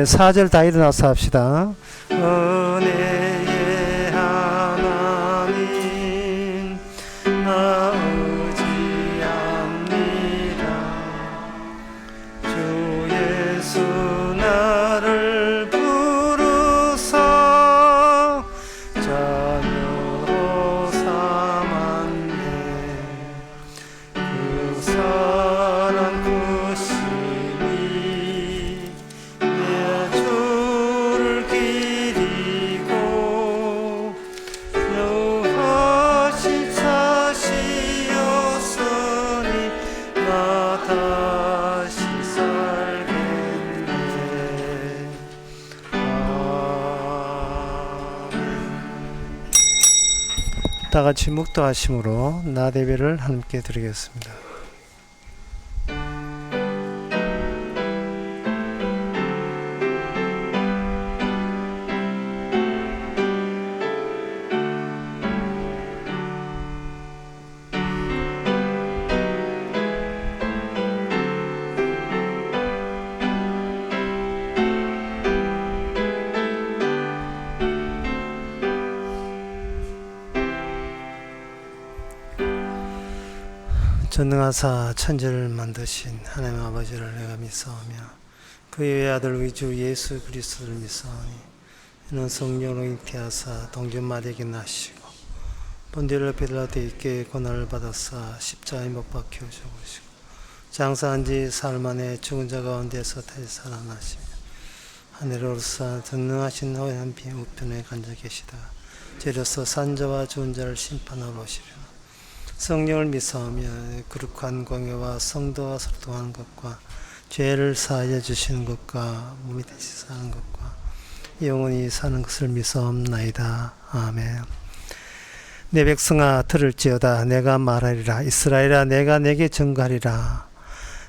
4절 다 일어나서 합시다. 은혜의 하나님 나 의지합니다. 주 예수 나를 부르사 자녀로 삼았네. 그 사랑 그 심이 내 주를 기리고 여하신 사시였으니 나 다시 살겠네. 아멘. 다 같이 묵도하심으로 나대배를 함께 드리겠습니다. 전능하사 천지를 만드신 하나님 아버지를 내가 믿사오며 그의 외아들 우리 주 예수 그리스도를 믿사오니 이는 성령으로 잉태하사 동전 마리에게 나시고 본디를 빌라도 있게 고난을 받아사 십자가에 못 박혀 죽으시고 장사한 지 사흘 만에 죽은 자 가운데서 다시 살아나시며 하늘에 오르사 전능하신 하나님 우편에 앉아 계시다가 저로서 산자와 죽은 자를 심판하러 오시리라. 성령을 믿사오며 거룩한 공예와 성도와 소통하는 것과 죄를 사하여 주시는 것과 몸이 다시 사는 것과 영원히 사는 것을 믿사옵나이다. 아멘. 내 백성아 들을지어다. 내가 말하리라. 이스라엘아 내가 내게 증거하리라.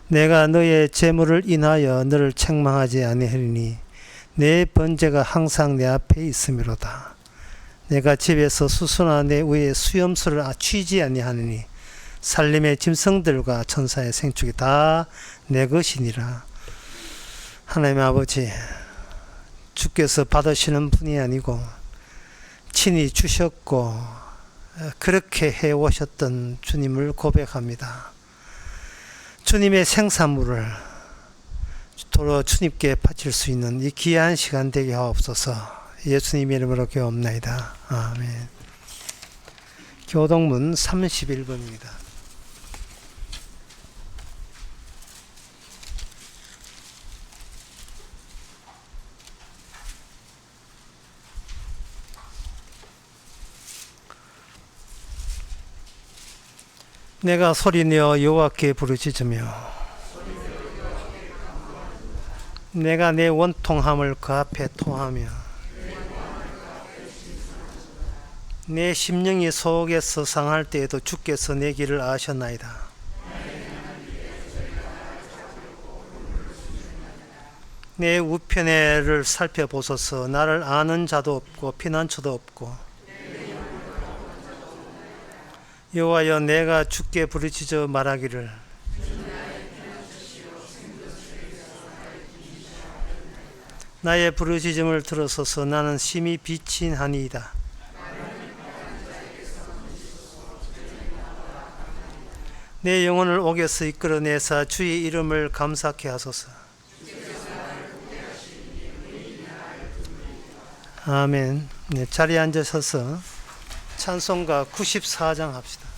내가 너의 재물을 인하여 너를 책망하지 아니하리니 내 번제가 항상 내 앞에 있음이로다. 내가 집에서 수소나 내 위에 수염수를 취지 아니하느니 살림의 짐승들과 천사의 생축이 다 내 것이니라. 하나님 아버지, 주께서 받으시는 분이 아니고 친히 주셨고 그렇게 해오셨던 주님을 고백합니다. 주님의 생사물을 도로 주님께 바칠 수 있는 이 귀한 시간 되게 하옵소서. 예수님 이름으로 기도합나이다. 아멘. 교동문 31번입니다. 내가 소리내어 여호와께 부르짖으며 내가 내 원통함을 그 앞에 토하며 내 심령이 속에서 상할 때에도 주께서 내 길을 아셨나이다. 내 우편에를 살펴보소서. 나를 아는 자도 없고 피난처도 없고. 여호와여 내가 주께 부르짖어 말하기를 나의 부르짖음을 들으소서. 나는 심히 비친 하니이다. 내 영혼을 옥에서 이끌어내사 주의 이름을 감사케 하소서. 아멘. 네, 자리에 앉으셔서 찬송가 94장 합시다.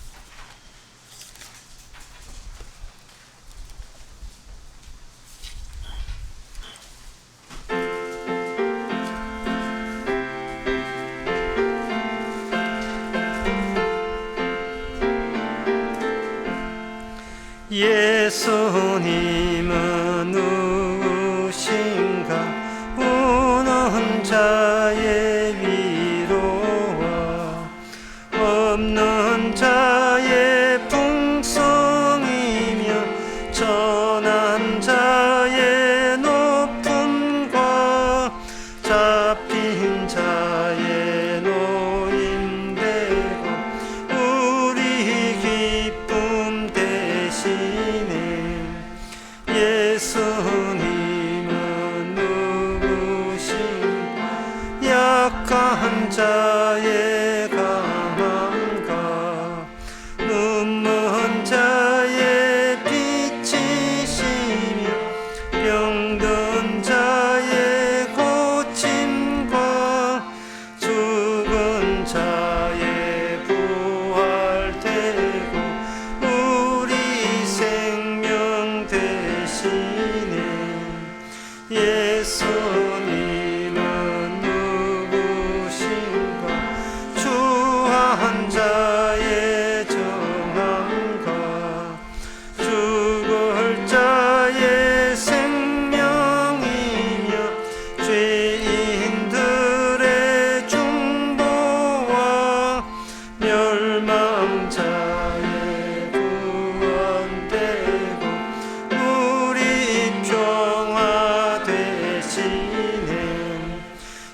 예수님은 누구신가? 우는 자의 위로와 없는 자의 풍성이며 전한 자의 높음과 잡힌 자의 노임되고 우리 기쁨 대신에 예수 약한 자의 강함과 눈먼 자의 빛이시며 병든 자의 고침과 죽은 자의 부활되고 우리 생명 되시네. 예수님은 누구신가? 주한 자의 정함과 죽을 자의 생명이며 죄인들의 중보와 멸망자의 구원되고 우리 평화 되시네.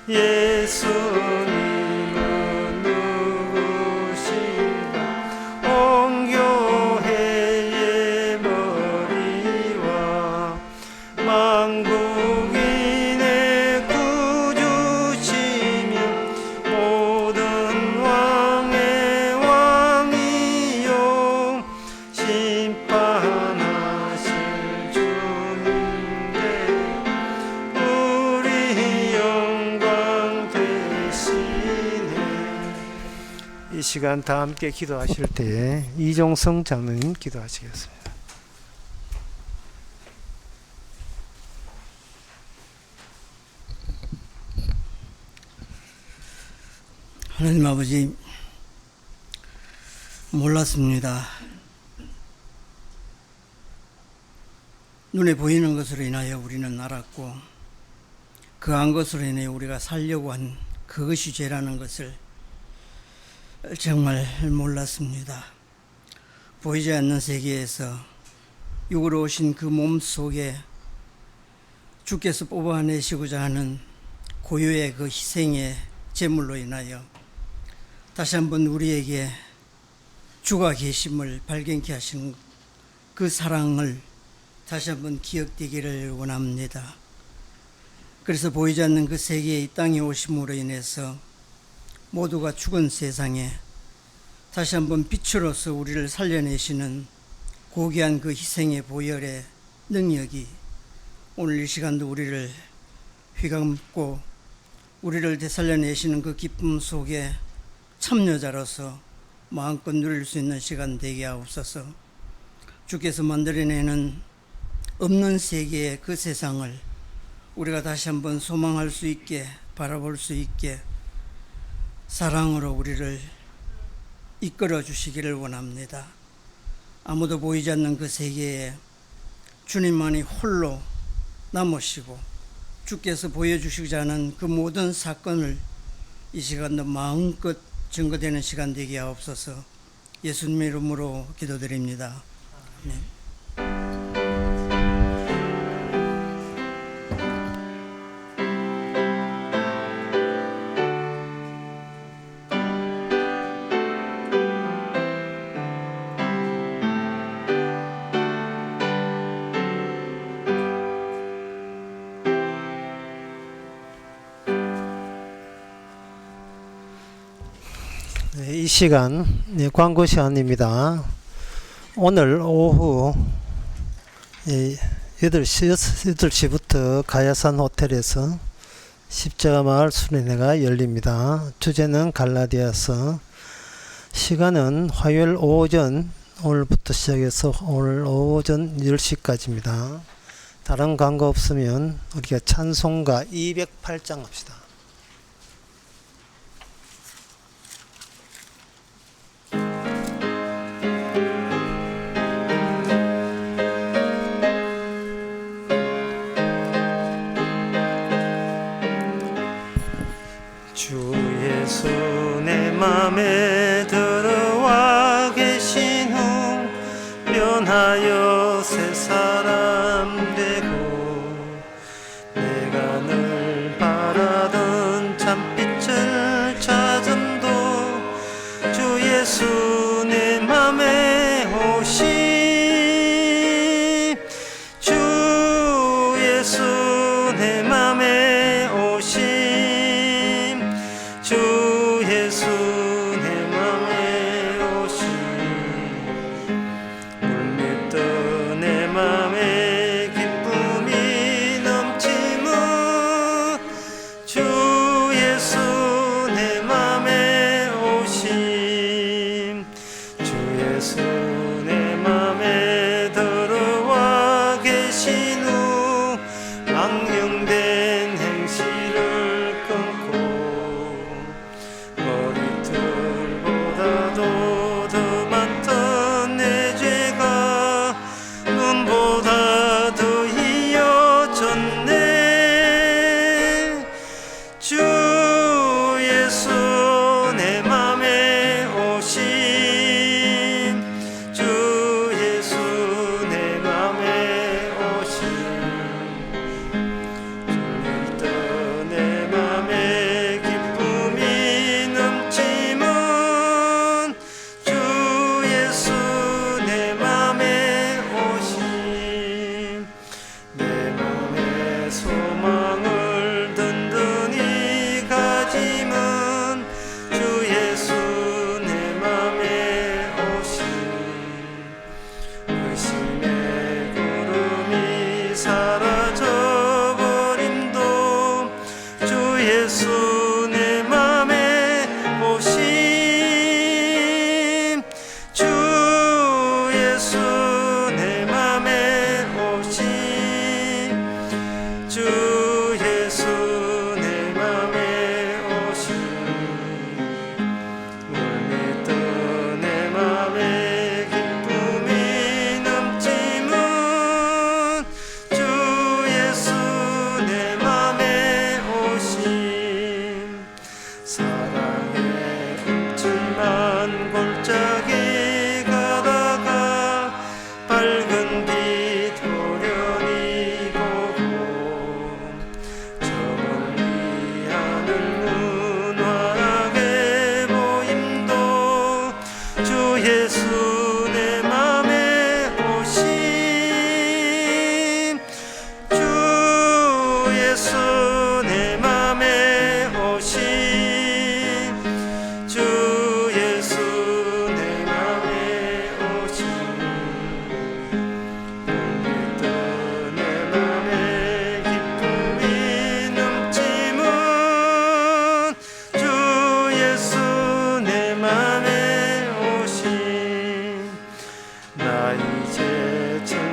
예수님은 누구신가? 온 교회의 머리와 만국인의 구주시며 모든 왕의 왕이요 심판하실 주님께 우리 영광 되시네. 이 시간 다 함께 기도하실 때에 이종성 장로님 기도하시겠습니다. 하나님 아버지, 몰랐습니다. 눈에 보이는 것으로 인하여 우리는 알았고 그한 것으로 인해 우리가 살려고 한 그것이 죄라는 것을 정말 몰랐습니다. 보이지 않는 세계에서 육으로 오신 그 몸 속에 주께서 뽑아내시고자 하는 고유의 그 희생의 제물로 인하여 다시 한번 우리에게 주가 계심을 발견케 하시는 그 사랑을 다시 한번 기억되기를 원합니다. 그래서 보이지 않는 그 세계에 이 땅에 오심으로 인해서 모두가 죽은 세상에 다시 한번 빛으로서 우리를 살려내시는 고귀한 그 희생의 보혈의 능력이 오늘 이 시간도 우리를 휘감고 우리를 되살려내시는 그 기쁨 속에 참여자로서 마음껏 누릴 수 있는 시간 되게 하옵소서. 주께서 만들어내는 없는 세계의 그 세상을 우리가 다시 한번 소망할 수 있게, 바라볼 수 있게 사랑으로 우리를 이끌어 주시기를 원합니다. 아무도 보이지 않는 그 세계에 주님만이 홀로 남으시고 주께서 보여주시고자 하는 그 모든 사건을 이 시간도 마음껏 증거되는 시간 되게 하옵소서. 예수님의 이름으로 기도드립니다. 아멘. 이 시간 광고 시간입니다. 오늘 오후 8시부터 가야산 호텔에서 십자가 마을 수련회가 열립니다. 주제는 갈라디아서, 시간은 화요일 오전, 오늘부터 시작해서 오늘 오전 10시까지입니다. 다른 광고 없으면 우리가 찬송가 208장 합시다. 주 예수 내 맘에 들어와 계신 후 변하여 새 사람 되고 내가 늘 바라던 참빛을 찾음도 주 예수 내 맘에 오심 주 예수 내 맘에 오심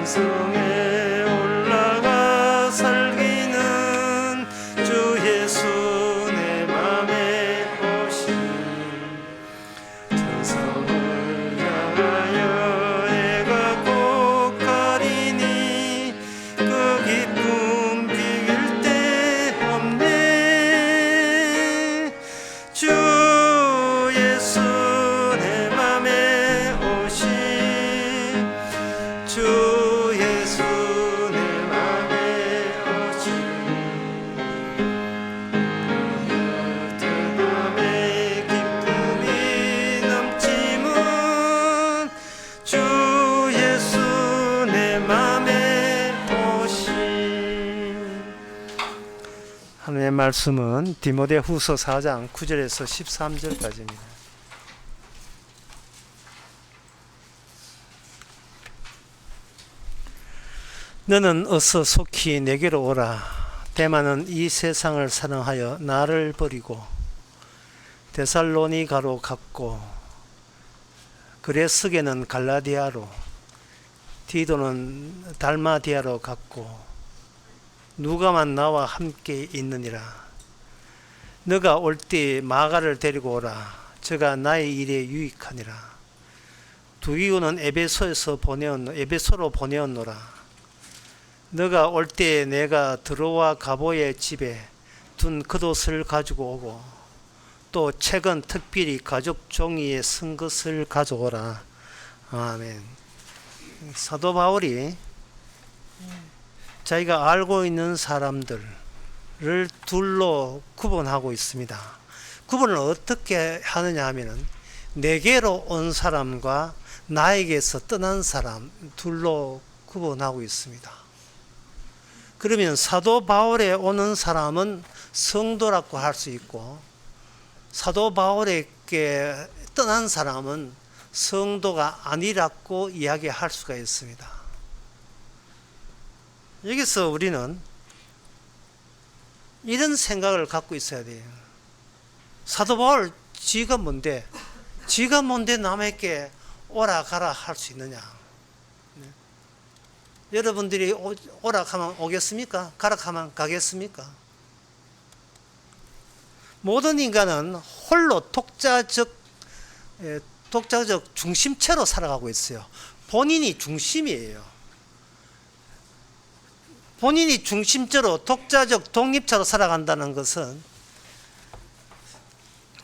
성에 올라가 살기는 주 예수 내 맘에 오신 저 성을 향하여 내가 꼭 가리니 그 기쁨 비길 데 없네. 주 예수 내 맘에 오신 주 예수 내 맘에 오신 내 맘에 기쁨이 넘치면 주 예수 내 맘에 오신. 하나님의 말씀은 디모데후서 4장 9절에서 13절까지입니다. 너는 어서 속히 내게로 오라. 데마는 이 세상을 사랑하여 나를 버리고 데살로니가로 갔고, 그레스게는 갈라디아로, 디도는 달마디아로 갔고, 누가만 나와 함께 있느니라. 너가 올 때 마가를 데리고 오라. 저가 나의 일에 유익하니라. 두기고는 에베소로 보내었노라. 너가 올 때 내가 드로와 가보의 집에 둔 겉옷을 가지고 오고, 또 책은 특별히 가죽 종이에 쓴 것을 가져오라. 아멘. 사도 바울이 자기가 알고 있는 사람들을 둘로 구분하고 있습니다. 구분을 어떻게 하느냐 하면은 내게로 온 사람과 나에게서 떠난 사람 둘로 구분하고 있습니다. 그러면 사도 바울에 오는 사람은 성도라고 할 수 있고, 사도 바울에게 떠난 사람은 성도가 아니라고 이야기할 수가 있습니다. 여기서 우리는 이런 생각을 갖고 있어야 돼요. 사도 바울 지가 뭔데 남에게 오라 가라 할 수 있느냐? 여러분들이 오라 하면 오겠습니까? 가라 하면 가겠습니까? 모든 인간은 홀로 독자적 중심체로 살아가고 있어요. 본인이 중심이에요. 본인이 중심체로 독자적 독립체로 살아간다는 것은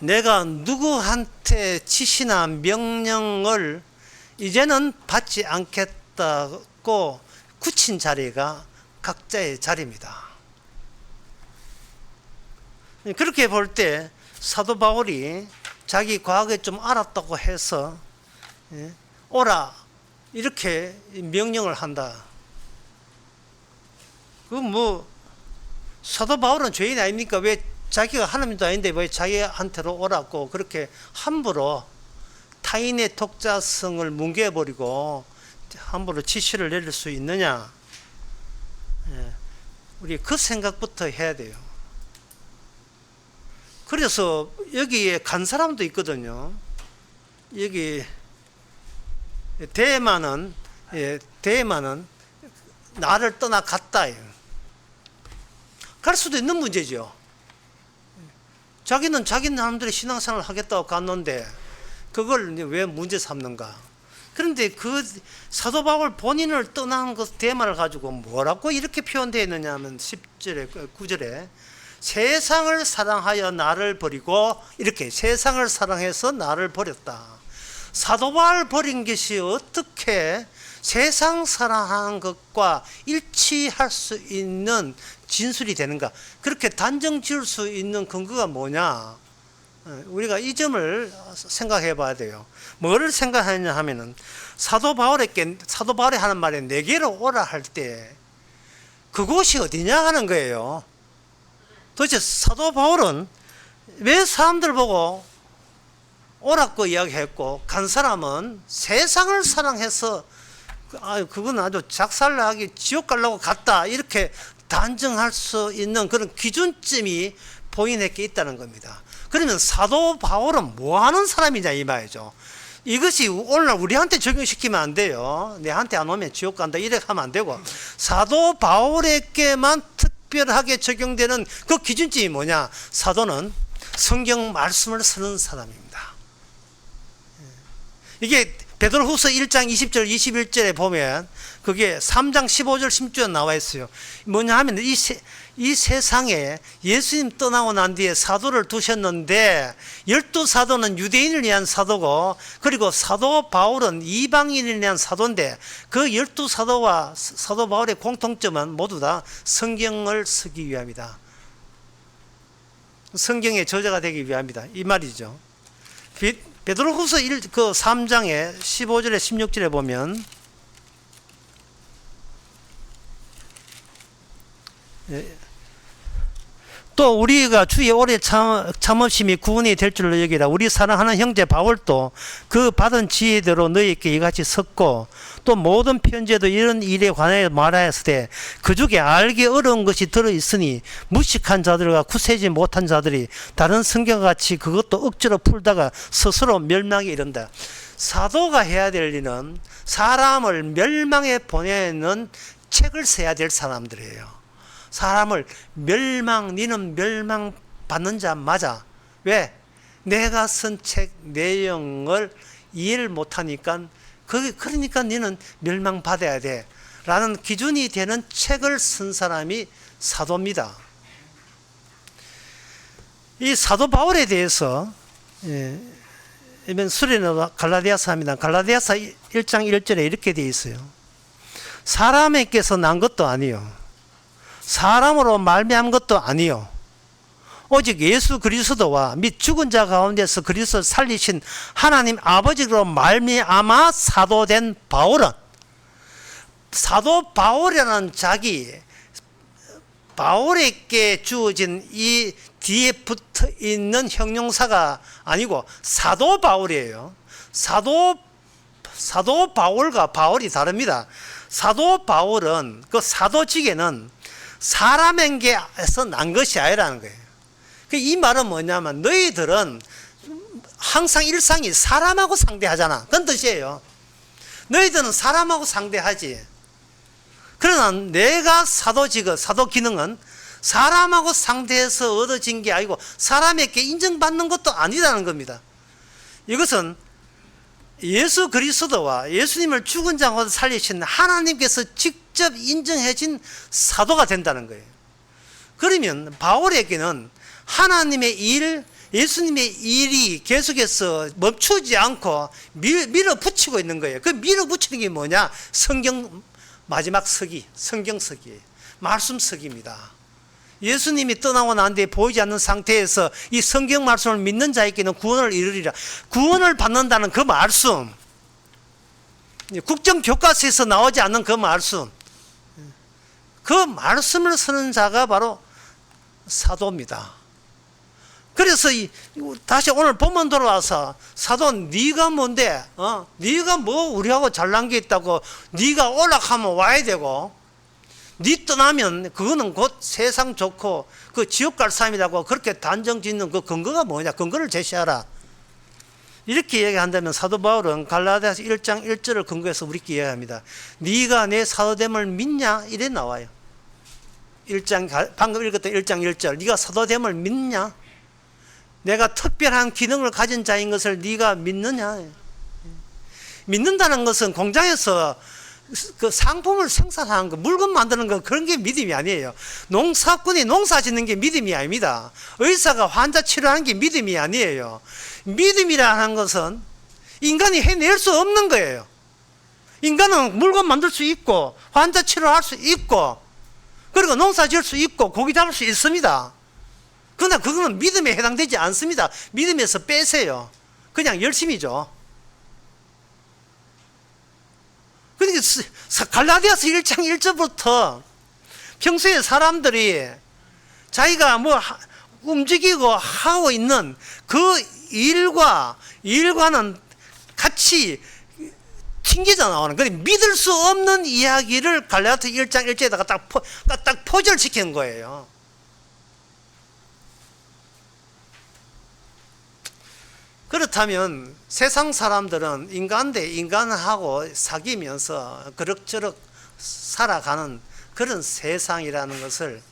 내가 누구한테 지시나 명령을 이제는 받지 않겠다고 굳힌 자리가 각자의 자리입니다. 그렇게 볼 때 사도 바울이 자기 과거에 좀 알았다고 해서 오라 이렇게 명령을 한다. 사도 바울은 죄인 아닙니까? 왜 자기가 하나님도 아닌데 왜 자기한테로 오라고 그렇게 함부로 타인의 독자성을 뭉개버리고 함부로 지시를 내릴 수 있느냐? 우리 그 생각부터 해야 돼요. 그래서 여기에 간 사람도 있거든요. 여기 대만은 나를 떠나 갔다. 갈 수도 있는 문제죠. 자기는 자기 나름대로 신앙생활을 하겠다고 갔는데 그걸 왜 문제 삼는가? 그런데 그 사도 바울 본인을 떠난 것 대만을 가지고 뭐라고 이렇게 표현되어 있느냐 하면 10절에 9절에 세상을 사랑하여 나를 버리고, 이렇게 세상을 사랑해서 나를 버렸다. 사도 바울 버린 것이 어떻게 세상 사랑하는 것과 일치할 수 있는 진술이 되는가? 그렇게 단정 지을 수 있는 근거가 뭐냐? 우리가 이 점을 생각해 봐야 돼요. 뭐를 생각하느냐 하면은 사도 바울이 하는 말에 내게로 오라 할 때 그곳이 어디냐 하는 거예요. 도대체 사도 바울은 왜 사람들 보고 오라고 이야기했고, 간 사람은 세상을 사랑해서 그건 아주 작살나게 지옥 가려고 갔다, 이렇게 단정할 수 있는 그런 기준점이 본인에게 있다는 겁니다. 그러면 사도 바울은 뭐 하는 사람이냐 이 말이죠. 이것이 오늘날 우리한테 적용시키면 안 돼요. 내한테 안 오면 지옥 간다 이렇게 하면 안 되고, 사도 바울에게만 특별하게 적용되는 그 기준점이 뭐냐? 사도는 성경 말씀을 쓰는 사람입니다. 이게 베드로후서 1장 20절 21절에 보면 그게 3장 15절 16절 나와 있어요. 뭐냐 하면 이 세상에 예수님 떠나고 난 뒤에 사도를 두셨는데 12사도는 유대인을 위한 사도고, 그리고 사도 바울은 이방인을 위한 사도인데, 그 12사도와 사도 바울의 공통점은 모두 다 성경을 쓰기 위함이다. 성경의 저자가 되기 위함이다 이 말이죠. 베드로후서 3장에 15절에 16절에 보면 또 우리가 주의 오래 참으심이 구원이 될 줄로 여기라. 우리 사랑하는 형제 바울도 그 받은 지혜대로 너희에게 이같이 섰고, 또 모든 편지에도 이런 일에 관하여 말하였으되 그 중에 알기 어려운 것이 들어있으니 무식한 자들과 구세지 못한 자들이 다른 성경같이 그것도 억지로 풀다가 스스로 멸망에 이른다. 사도가 해야 될 일은 사람을 멸망에 보내는 책을 써야 될 사람들이에요. 사람을 니는 멸망받는 자 맞아. 왜? 내가 쓴 책 내용을 이해를 못하니까, 그러니까 니는 멸망받아야 돼 라는 기준이 되는 책을 쓴 사람이 사도입니다. 이 사도 바울에 대해서 이번 수련회 갈라디아서 합니다. 갈라디아서 1장 1절에 이렇게 되어 있어요. 사람에게서 난 것도 아니요, 사람으로 말미암은 것도 아니요, 오직 예수 그리스도와 및 죽은 자 가운데서 그리스도를 살리신 하나님 아버지로 말미암아 사도된 바울은, 사도 바울이라는 바울에게 주어진 이 뒤에 붙어 있는 형용사가 아니고 사도 바울이에요. 사도 바울과 바울이 다릅니다. 사도 바울은 그 사도직에는 사람에게서 난 것이 아니라는 거예요. 이 말은 뭐냐면 너희들은 항상 일상이 사람하고 상대하잖아, 그런 뜻이에요. 너희들은 사람하고 상대하지. 그러나 내가 사도 기능은 사람하고 상대해서 얻어진 게 아니고 사람에게 인정받는 것도 아니라는 겁니다. 이것은 예수 그리스도와 예수님을 죽은 자 가운데 살리신 하나님께서 직접 인정해진 사도가 된다는 거예요. 그러면 바울에게는 하나님의 일, 예수님의 일이 계속해서 멈추지 않고 밀어붙이고 있는 거예요. 그 밀어붙이는 게 뭐냐? 성경 마지막 서기, 성경 서기예요. 말씀 서기입니다. 예수님이 떠나고 난 뒤에 보이지 않는 상태에서 이 성경 말씀을 믿는 자에게는 구원을 이루리라. 구원을 받는다는 그 말씀, 국정교과서에서 나오지 않는 그 말씀, 그 말씀을 쓰는 자가 바로 사도입니다. 그래서 다시 오늘 본문 돌아와서 사도 네가 뭔데? 네가 뭐 우리하고 잘난 게 있다고 네가 올라가면 와야 되고, 네 떠나면 그거는 곧 세상 좋고 그 지옥 갈 사람이라고 그렇게 단정 짓는 그 근거가 뭐냐? 근거를 제시하라. 이렇게 얘기한다면 사도 바울은 갈라디아서 1장 1절을 근거해서 우리께 이야기합니다. 네가 내 사도됨을 믿냐? 이래 나와요. 방금 읽었던 1장 1절. 네가 사도됨을 믿냐? 내가 특별한 기능을 가진 자인 것을 네가 믿느냐? 믿는다는 것은 공장에서 그 상품을 생산하는 거, 물건 만드는 거, 그런 게 믿음이 아니에요. 농사꾼이 농사 짓는 게 믿음이 아닙니다. 의사가 환자 치료하는 게 믿음이 아니에요. 믿음이라는 것은 인간이 해낼 수 없는 거예요. 인간은 물건 만들 수 있고 환자 치료할 수 있고 그리고 농사 지을 수 있고 고기 잡을 수 있습니다. 그러나 그거는 믿음에 해당되지 않습니다. 믿음에서 빼세요. 그냥 열심히죠. 그러니까 갈라디아서 1장 1절부터 평소에 사람들이 자기가 뭐 움직이고 하고 있는 그 일과는 같이 튕겨져 나오는, 그러니까 믿을 수 없는 이야기를 갈라디아서 1장 1절에다가 딱 포절시키는 거예요. 그렇다면 세상 사람들은 인간 대 인간하고 사귀면서 그럭저럭 살아가는 그런 세상이라는 것을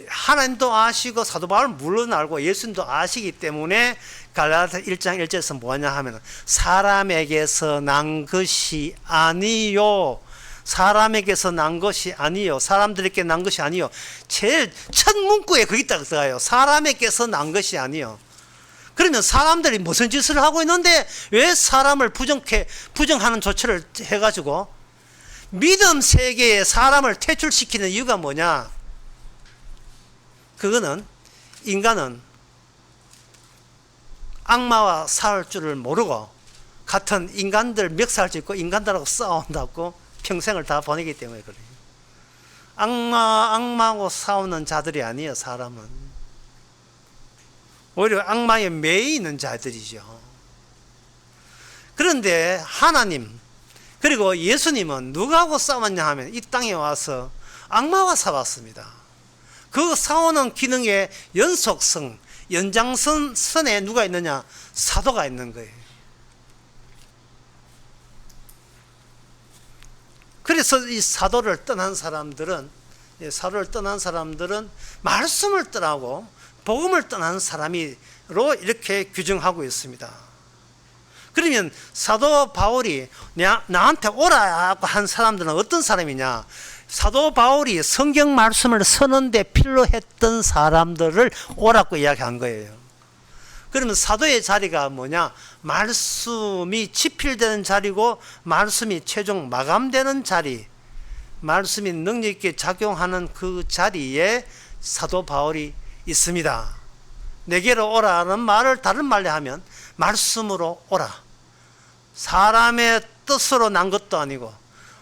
하나님도 아시고 사도 바울 물론 알고 예수님도 아시기 때문에 갈라디아 1장 1절에서 뭐냐 하면 사람에게서 난 것이 아니요, 사람에게서 난 것이 아니요, 사람들에게 난 것이 아니요. 제일 첫 문구에 거기 딱 들어가요. 사람에게서 난 것이 아니요. 그러면 사람들이 무슨 짓을 하고 있는데 왜 사람을 부정하는 조치를 해가지고 믿음 세계에 사람을 퇴출시키는 이유가 뭐냐? 그거는 인간은 악마와 싸울 줄을 모르고 같은 인간들 멱살 짚고 인간들하고 싸운다고 평생을 다 보내기 때문에 그래요. 악마하고 싸우는 자들이 아니에요. 사람은 오히려 악마에 매여 있는 자들이죠. 그런데 하나님 그리고 예수님은 누구하고 싸웠냐 하면 이 땅에 와서 악마와 싸웠습니다. 그 싸우는 기능의 연속성, 연장선에 누가 있느냐? 사도가 있는 거예요. 그래서 이 사도를 떠난 사람들은 말씀을 떠나고 복음을 떠난 사람으로 이렇게 규정하고 있습니다. 그러면 사도 바울이 나한테 오라고 한 사람들은 어떤 사람이냐? 사도 바울이 성경 말씀을 서는데 필요했던 사람들을 오라고 이야기한 거예요. 그러면 사도의 자리가 뭐냐? 말씀이 집필되는 자리고 말씀이 최종 마감되는 자리, 말씀이 능력 있게 작용하는 그 자리에 사도 바울이 있습니다. 내게로 오라는 말을 다른 말로 하면 말씀으로 오라. 사람의 뜻으로 난 것도 아니고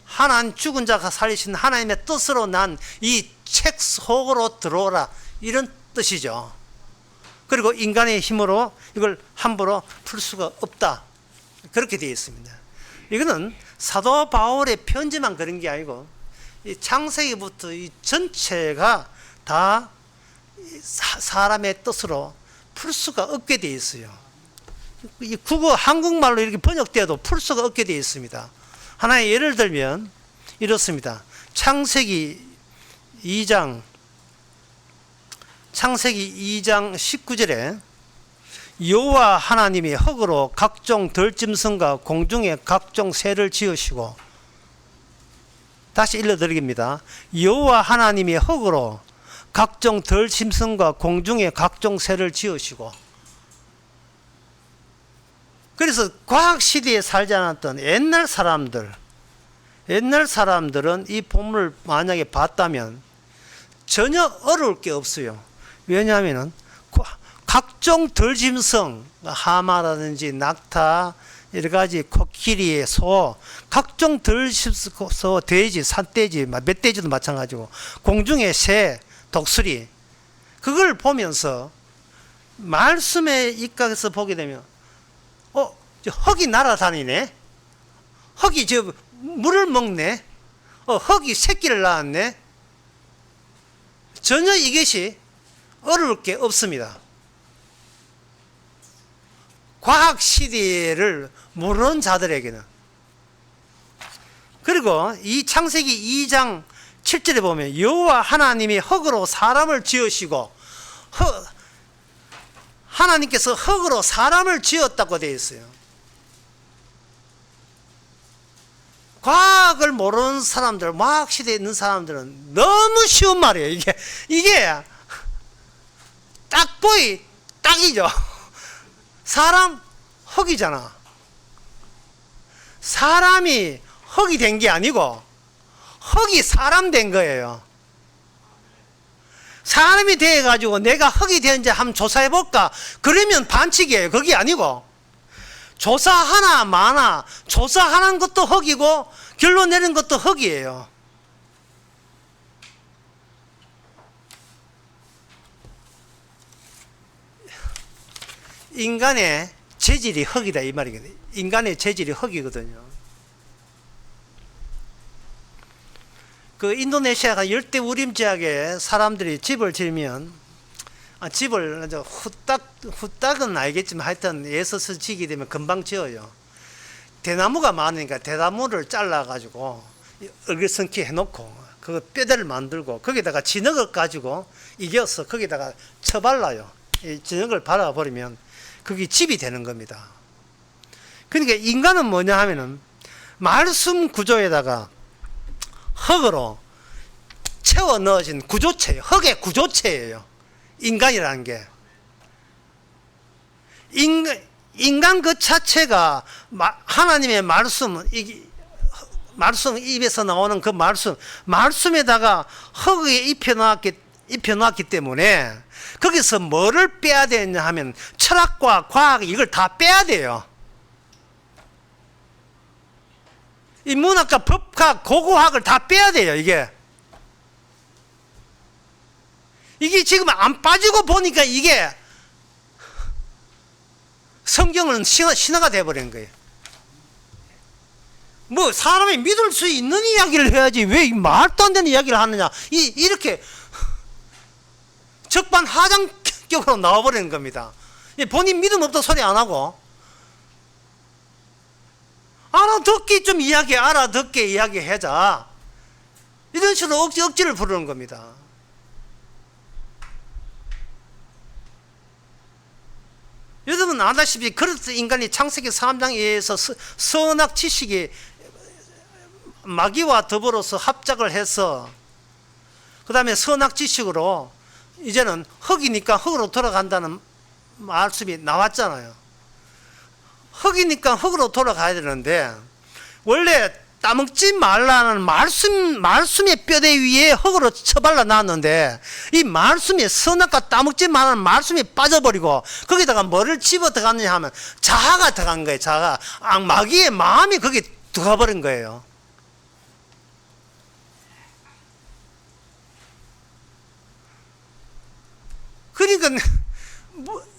하나님 죽은 자가 살리신 하나님의 뜻으로 난 이 책 속으로 들어오라, 이런 뜻이죠. 그리고 인간의 힘으로 이걸 함부로 풀 수가 없다, 그렇게 되어 있습니다. 이거는 사도 바울의 편지만 그런 게 아니고 이 창세기부터 이 전체가 다 사람의 뜻으로 풀 수가 없게 되어 있어요. 이 국어 한국말로 이렇게 번역되어도 풀 수가 없게 되어 있습니다. 하나의 예를 들면 이렇습니다. 창세기 2장 19절에 여호와 하나님이 흙으로 각종 들짐승과 공중의 각종 새를 지으시고, 다시 읽어드리겠습니다. 여호와 하나님이 흙으로 각종 들짐승과 공중의 각종 새를 지으시고. 그래서 과학시대에 살지 않았던 옛날 사람들은 이 본문을 만약에 봤다면 전혀 어려울 게 없어요. 왜냐하면 각종 들짐승, 하마라든지 낙타, 여러 가지 코끼리, 소, 각종 들짐승, 돼지, 산돼지, 멧돼지도 마찬가지고 공중의 새, 독수리, 그걸 보면서 말씀에 입각해서 보게 되면 흙이 날아다니네, 흙이 물을 먹네, 흙이 새끼를 낳았네. 전혀 이것이 어려울 게 없습니다. 과학 시대를 모르는 자들에게는. 그리고 이 창세기 2장 7절에 보면 여호와 하나님이 흙으로 사람을 지으시고, 하나님께서 흙으로 사람을 지었다고 되어 있어요. 과학을 모르는 사람들, 과학 시대에 있는 사람들은 너무 쉬운 말이에요. 이게 딱이죠. 사람 흙이잖아. 사람이 흙이 된 게 아니고 흙이 사람 된 거예요. 사람이 돼가지고 내가 흙이 되는지 한번 조사해 볼까? 그러면 반칙이에요. 그게 아니고 조사하나 마나, 조사하는 것도 흙이고 결론 내는 것도 흙이에요. 인간의 재질이 흙이다, 이 말이거든요. 인간의 재질이 흙이거든요. 그 인도네시아가 열대 우림 지역에 사람들이 집을 지으면 집을 후딱 후딱은 알겠지만 하여튼 예서서 지게 되면 금방 지어요. 대나무가 많으니까 대나무를 잘라가지고 얼그성키 해놓고 그 뼈대를 만들고 거기다가 진흙을 가지고 이겨서 거기다가 쳐발라요. 이 진흙을 발라버리면 그게 집이 되는 겁니다. 그러니까 인간은 뭐냐 하면은 말씀 구조에다가 흙으로 채워 넣어진 구조체예요. 흙의 구조체예요. 인간이라는 게. 인간 그 자체가 하나님의 말씀, 말씀 입에서 나오는 그 말씀에다가 흙에 입혀놨기 때문에 거기서 뭐를 빼야 되냐 하면 철학과 과학 이걸 다 빼야 돼요. 이 문학과 법학, 고고학을 다 빼야 돼요. 이게 지금 안 빠지고 보니까 이게 성경은 신화가 돼버린 거예요. 뭐 사람이 믿을 수 있는 이야기를 해야지 왜 말도 안 되는 이야기를 하느냐, 이렇게 적반하장격으로 나와버리는 겁니다. 본인 믿음 없다 소리 안 하고 알아듣기 좀 알아듣게 이야기하자, 이런 식으로 억지를 부르는 겁니다. 여러분 아다시피 그래서 인간이 창세기 3장에 의해서 선악 지식이 마귀와 더불어서 합작을 해서 그 다음에 선악 지식으로 이제는 흙이니까 흙으로 돌아간다는 말씀이 나왔잖아요. 흙이니까 흙으로 돌아가야 되는데 원래 따먹지 말라는 말씀의 뼈대 위에 흙으로 쳐발라 놨는데 이 말씀이 선악과 따먹지 말라는 말씀이 빠져버리고 거기다가 뭐를 집어 들어갔느냐 하면 자아가 들어간 거예요. 자아. 마귀의 마음이 거기 들어가 버린 거예요. 그러니까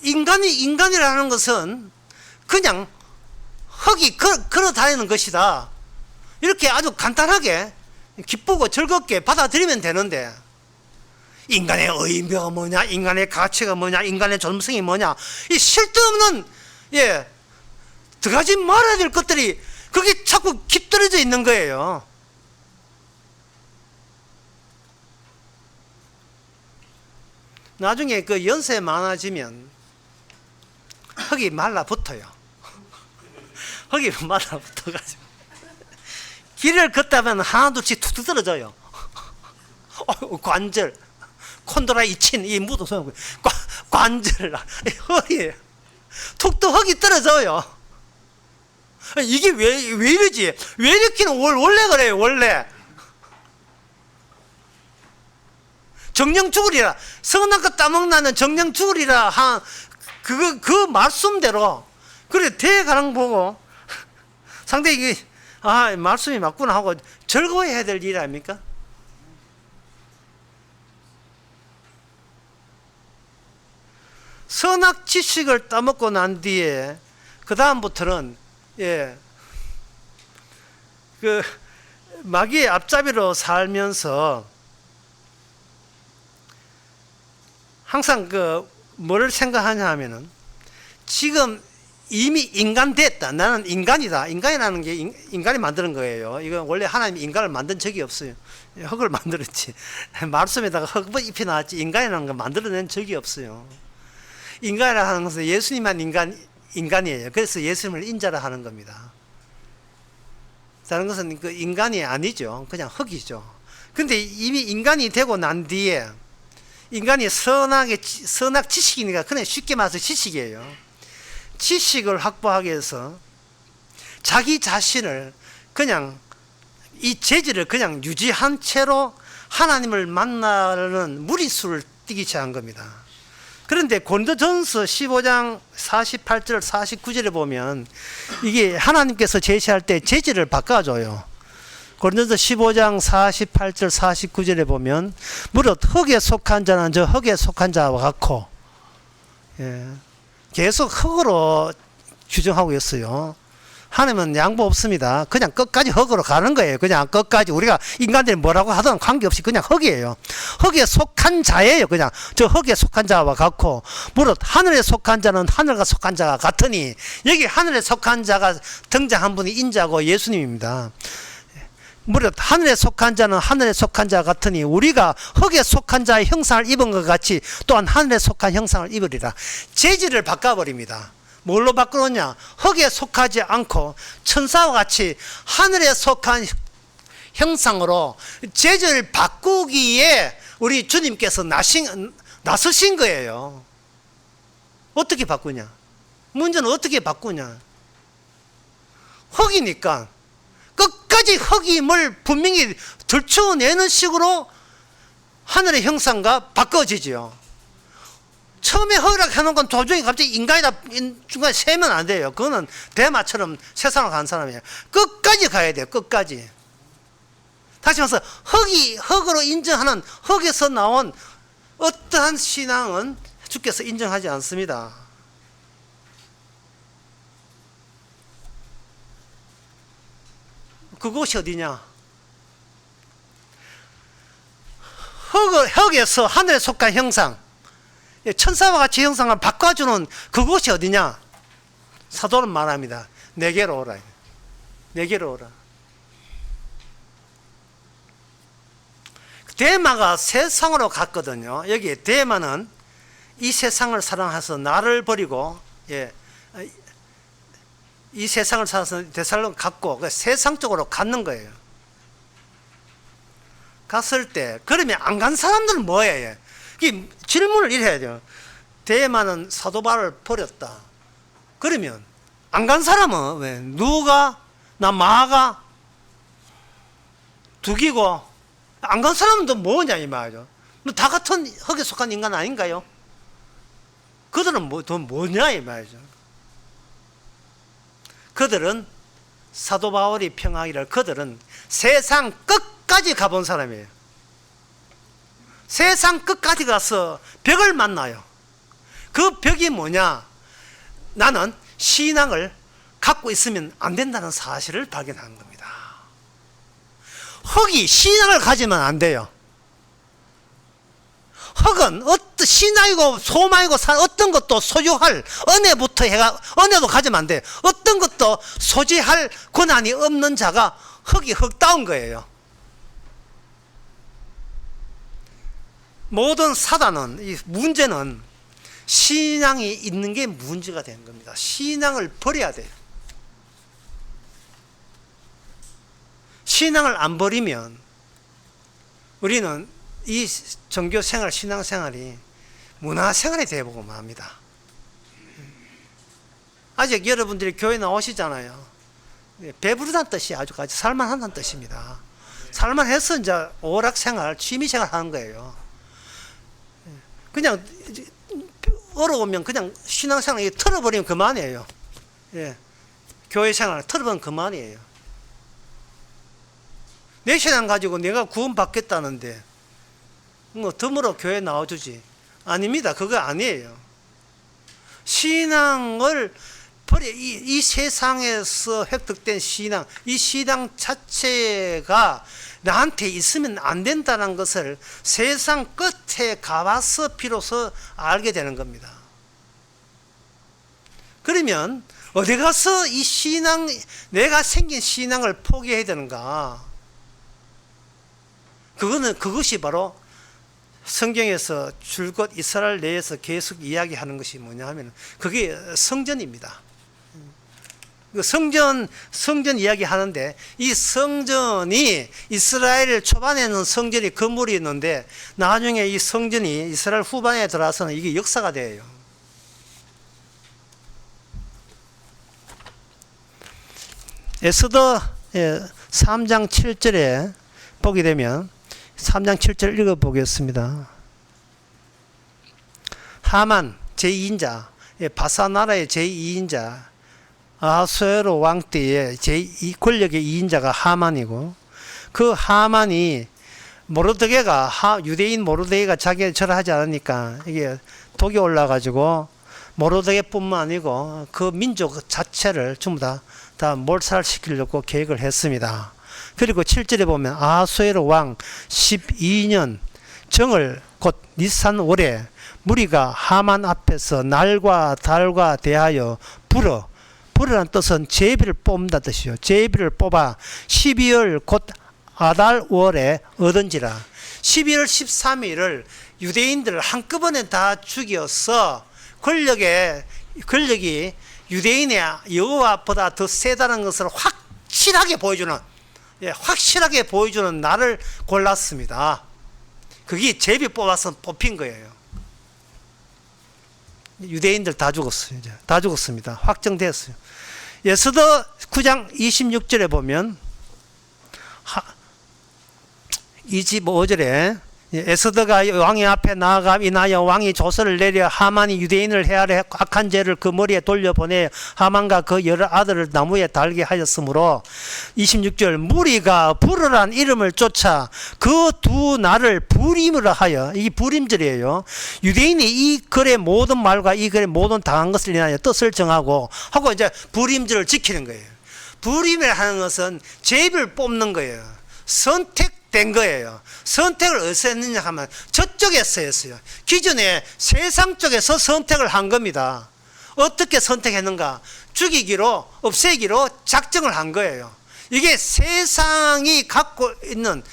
인간이라는 것은 그냥 흙이 걸어 다니는 것이다, 이렇게 아주 간단하게 기쁘고 즐겁게 받아들이면 되는데, 인간의 의미가 뭐냐, 인간의 가치가 뭐냐, 인간의 존엄성이 뭐냐, 이 쓸데없는 들어가지 말아야 될 것들이 그게 자꾸 깃들어져 있는 거예요. 나중에 그 연세 많아지면 흙이 말라붙어요. 흙이 말라붙어가지고 길을 걷다면 하나둘씩 툭툭 떨어져요. 관절, 콘드라 이친, 이 묻어서 관절, 허리에 툭툭 흙이 떨어져요. 이게 왜 이러지? 왜 이렇게는 원래 그래요, 원래. 정령 죽으리라. 선악과 따먹나는 정령 죽으리라 한 그 말씀대로 그래 대가랑 보고 상당히 이게 말씀이 맞구나 하고 즐거워해야 될 일 아닙니까? 선악 지식을 따먹고 난 뒤에 그 다음부터는 그 마귀의 앞잡이로 살면서 항상 뭐를 생각하냐 하면은 지금 이미 인간 됐다. 나는 인간이다. 인간이라는 게 인간이 만드는 거예요. 이건 원래 하나님이 인간을 만든 적이 없어요. 흙을 만들었지. 말씀에다가 흙을 입혀놨지. 인간이라는 걸 만들어낸 적이 없어요. 인간이라는 것은 예수님만 인간이에요. 그래서 예수님을 인자라 하는 겁니다. 다른 것은 그 인간이 아니죠. 그냥 흙이죠. 근데 이미 인간이 되고 난 뒤에 인간이 선악 지식이니까 그냥 쉽게 말해서 지식이에요. 지식을 확보하기 위해서 자기 자신을 그냥 이 재질을 그냥 유지한 채로 하나님을 만나는 무리수를 뛰기 시작한 겁니다. 그런데 고린도전서 15장 48절 49절에 보면 이게 하나님께서 제시할 때 재질을 바꿔줘요. 고린도서 15장 48절 49절에 보면 무릇 흙에 속한 자는 저 흙에 속한 자와 같고, 계속 흙으로 규정하고 있어요. 하나님은 양보 없습니다. 그냥 끝까지 흙으로 가는 거예요. 그냥 끝까지 우리가 인간들이 뭐라고 하든 관계없이 그냥 흙이에요. 흙에 속한 자예요. 그냥 저 흙에 속한 자와 같고, 무릇 하늘에 속한 자는 하늘과 속한 자가 같으니, 여기 하늘에 속한 자가 등장한 분이 인자고 예수님입니다. 무릇 하늘에 속한 자는 하늘에 속한 자 같으니 우리가 흙에 속한 자의 형상을 입은 것 같이 또한 하늘에 속한 형상을 입으리라. 재질을 바꿔버립니다. 뭘로 바꾸느냐? 흙에 속하지 않고 천사와 같이 하늘에 속한 형상으로 재질을 바꾸기에 우리 주님께서 나서신 거예요. 어떻게 바꾸냐? 문제는 어떻게 바꾸냐? 흙이니까 끝까지 흙임을 분명히 들춰내는 식으로 하늘의 형상과 바꿔지지요. 처음에 허락해놓은 건 도중에 갑자기 인간이다 중간에 세면 안 돼요. 그거는 대마처럼 세상을 간 사람이에요. 끝까지 가야 돼요. 끝까지. 다시 말해서 흙으로 인정하는, 흙에서 나온 어떠한 신앙은 주께서 인정하지 않습니다. 그곳이 어디냐? 흙에서 하늘에 속한 형상, 천사와 같이 형상을 바꿔주는 그곳이 어디냐? 사도는 말합니다. 내게로 오라. 내게로 오라. 데마가 세상으로 갔거든요. 여기 데마는 이 세상을 사랑해서 나를 버리고, 이 세상을 살아서 데살로 갔고 세상 쪽으로 갔는 거예요. 갔을 때 그러면 안 간 사람들은 뭐예요? 이 질문을 이래 해야 돼요. 데마는 사도 바울을 버렸다. 그러면 안 간 사람은 왜? 누가? 나 마가? 두기고? 안 간 사람은 또 뭐냐 이 말이죠. 다 같은 흙에 속한 인간 아닌가요? 그들은 또 뭐냐 이 말이죠. 그들은 사도 바울이 평하기를 그들은 세상 끝까지 가본 사람이에요. 세상 끝까지 가서 벽을 만나요. 그 벽이 뭐냐? 나는 신앙을 갖고 있으면 안 된다는 사실을 발견한 겁니다. 흙이 신앙을 가지면 안 돼요. 흙은 신앙이고 소망이고 어떤 것도 소유할 은혜부터 해가 은혜도 가지면 안 돼요. 어떤 것도 소지할 권한이 없는 자가 흙이 흙다운 거예요. 모든 사단은 이 문제는 신앙이 있는 게 문제가 되는 겁니다. 신앙을 버려야 돼요. 신앙을 안 버리면 우리는 이 종교 생활, 신앙 생활이 문화 생활이 되어보고 맙니다. 아직 여러분들이 교회 나오시잖아요. 배부르다는 뜻이 아주 살만한다는 뜻입니다. 살만해서 이제 오락 생활, 취미 생활 하는 거예요. 그냥 어려우면 그냥 신앙 생활 틀어버리면 그만이에요. 교회 생활 틀어버리면 그만이에요. 내 신앙 가지고 내가 구원 받겠다는데 뭐 덤으로 교회 나와주지. 아닙니다. 그거 아니에요. 신앙을 버려, 이 세상에서 획득된 신앙, 이 신앙 자체가 나한테 있으면 안 된다는 것을 세상 끝에 가봐서 비로소 알게 되는 겁니다. 그러면 어디 가서 이 신앙, 내가 생긴 신앙을 포기해야 되는가? 그것이 바로 성경에서 줄곧 이스라엘 내에서 계속 이야기하는 것이 뭐냐 하면 그게 성전입니다. 성전 이야기 하는데 이 성전이 이스라엘 초반에는 성전이 건물이 있는데 나중에 이 성전이 이스라엘 후반에 들어와서는 이게 역사가 돼요. 에스더 3장 7절에 보게 되면 3장 7절 읽어보겠습니다. 하만 제2인자, 바사 나라의 제2인자, 아수에로 왕 때의 권력의 2인자가 하만이고, 그 하만이 유대인 모르드게가 자기를 절하지 않으니까 이게 독이 올라가지고 모르드게뿐만 아니고 그 민족 자체를 전부 다 다 몰살시키려고 계획을 했습니다. 그리고 7절에 보면 아하수에로 왕 12년 정을 곧 니산월에 무리가 하만 앞에서 날과 달과 대하여 불어라는 뜻은 제비를 뽑는다 뜻이요. 제비를 뽑아 12월 곧 아달월에 얻은지라. 12월 13일을 유대인들을 한꺼번에 다 죽여서 권력이 유대인의 여호와보다 더 세다는 것을 확실하게 보여주는 날을 골랐습니다. 그게 제비 뽑아서 뽑힌 거예요. 유대인들 다 죽었어요. 이제 다 죽었습니다. 확정됐어요. 에스더 9장 26절에 보면 25절에 에스더가 왕의 앞에 나아가 인하여 왕이 조서를 내려 하만이 유대인을 해하려 악한 죄를 그 머리에 돌려보내 하만과 그 여러 아들을 나무에 달게 하였으므로 26절 무리가 불어란 이름을 쫓아 그 두 날을 불임으로 하여, 이 불임절이에요. 유대인이 이 글의 모든 말과 이 글의 모든 당한 것을 인하여 뜻을 정하고 하고 이제 불임절을 지키는 거예요. 불임을 하는 것은 제비를 뽑는 거예요. 선택된 거예요. 선택을 어디서 했느냐 하면 저쪽에서 했어요. 기존에 세상 쪽에서 선택을 한 겁니다. 어떻게 선택했는가? 죽이기로, 없애기로 작정을 한 거예요. 이게 세상이 갖고 있는,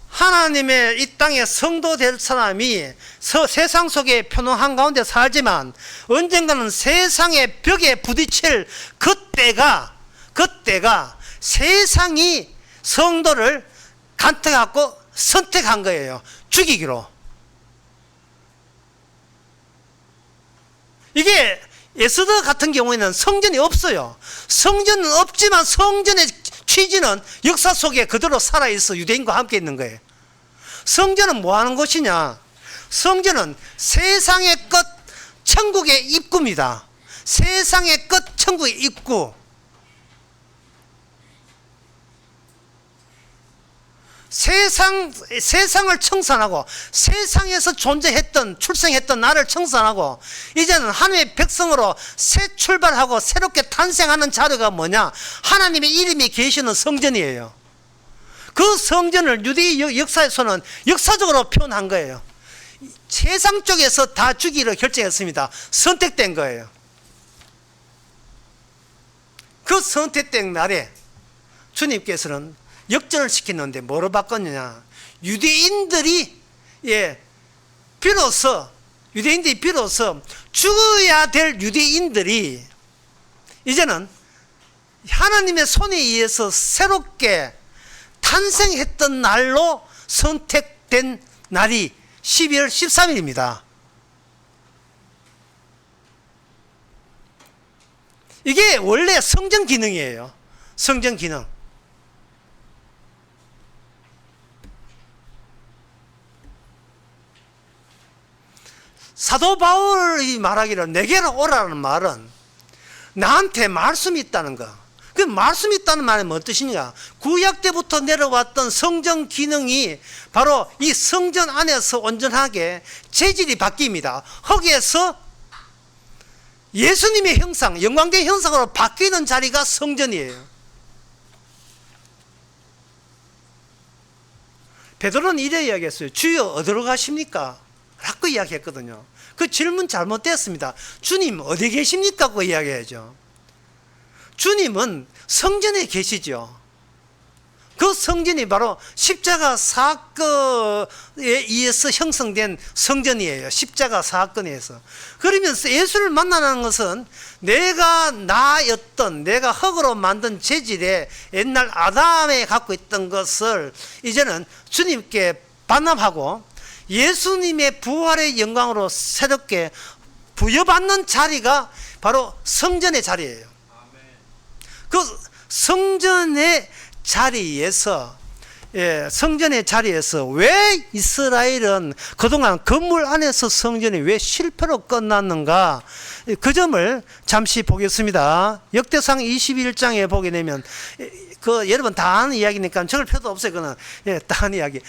하나님의 이 땅에 성도 될 사람이 세상 속에 편안한 가운데 살지만 언젠가는 세상의 벽에 부딪힐 그때가 세상이 성도를 간택하고 선택한 거예요. 죽이기로. 이게 에스더 같은 경우에는 성전이 없어요. 성전은 없지만 성전의 취지는 역사 속에 그대로 살아있어 유대인과 함께 있는 거예요. 성전은 뭐 하는 곳이냐? 성전은 세상의 끝 천국의 입구입니다. 세상의 끝 천국의 입구. 세상을 청산하고 세상에서 존재했던 출생했던 나를 청산하고 이제는 하나님의 백성으로 새 출발하고 새롭게 탄생하는 자료가 뭐냐? 하나님의 이름이 계시는 성전이에요. 그 성전을 유대의 역사에서는 역사적으로 표현한 거예요. 세상 쪽에서 다 죽이기로 결정했습니다. 선택된 거예요. 그 선택된 날에 주님께서는 역전을 시켰는데 뭐로 바꿨느냐? 유대인들이 비로소 죽어야 될 유대인들이 이제는 하나님의 손에 의해서 새롭게 탄생했던 날로 선택된 날이 12월 13일입니다. 이게 원래 성전 기능이에요. 성전 기능. 사도 바울이 말하기를 내게로 오라는 말은 나한테 말씀이 있다는 거. 그 말씀이 있다는 말은 무슨 뜻이냐? 구약 때부터 내려왔던 성전 기능이 바로 이 성전 안에서 온전하게 재질이 바뀝니다. 거기에서 예수님의 형상, 영광된 형상으로 바뀌는 자리가 성전이에요. 베드로는 이래 이야기했어요. 주여 어디로 가십니까? 라고 이야기했거든요. 그 질문 잘못됐습니다. 주님 어디 계십니까? 고 이야기하죠. 주님은 성전에 계시죠. 그 성전이 바로 십자가 사건에 의해서 형성된 성전이에요. 십자가 사건에 의해서. 그러면서 예수를 만나는 것은 내가 흙으로 만든 재질의 옛날 아담에 갖고 있던 것을 이제는 주님께 반납하고 예수님의 부활의 영광으로 새롭게 부여받는 자리가 바로 성전의 자리예요. 그 성전의 자리에서 왜 이스라엘은 그동안 건물 안에서 성전이 왜 실패로 끝났는가? 그 점을 잠시 보겠습니다. 역대상 21장에 보게 되면 여러분 다 아는 이야기니까 적을 필요도 없어요. 그거는 다 아는 이야기.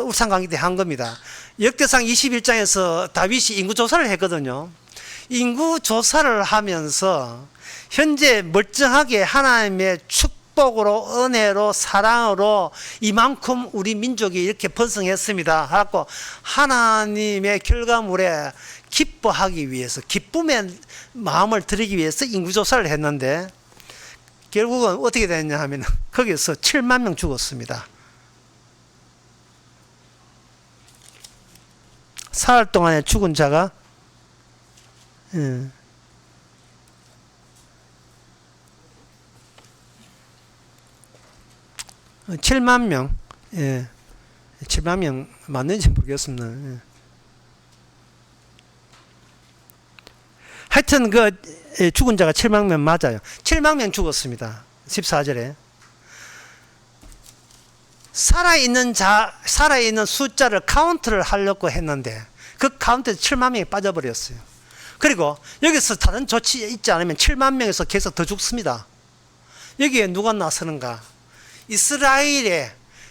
울산 강기 때 한 겁니다. 역대상 21장에서 다윗이 인구 조사를 했거든요. 인구 조사를 하면서 현재 멀쩡하게 하나님의 축복으로 은혜로 사랑으로 이만큼 우리 민족이 이렇게 번성했습니다 하고 하나님의 결과물에 기뻐하기 위해서 기쁨의 마음을 드리기 위해서 인구조사를 했는데 결국은 어떻게 됐냐 하면 거기서 7만 명 죽었습니다. 사흘 동안에 죽은 자가 7만 명, 7만 명 맞는지 모르겠습니다. 하여튼 죽은 자가 7만 명 맞아요. 7만 명 죽었습니다. 14절에 살아있는 숫자를 카운트를 하려고 했는데 그 카운트에서 7만 명이 빠져버렸어요. 그리고 여기서 다른 조치 있지 않으면 7만 명에서 계속 더 죽습니다. 여기에 누가 나서는가?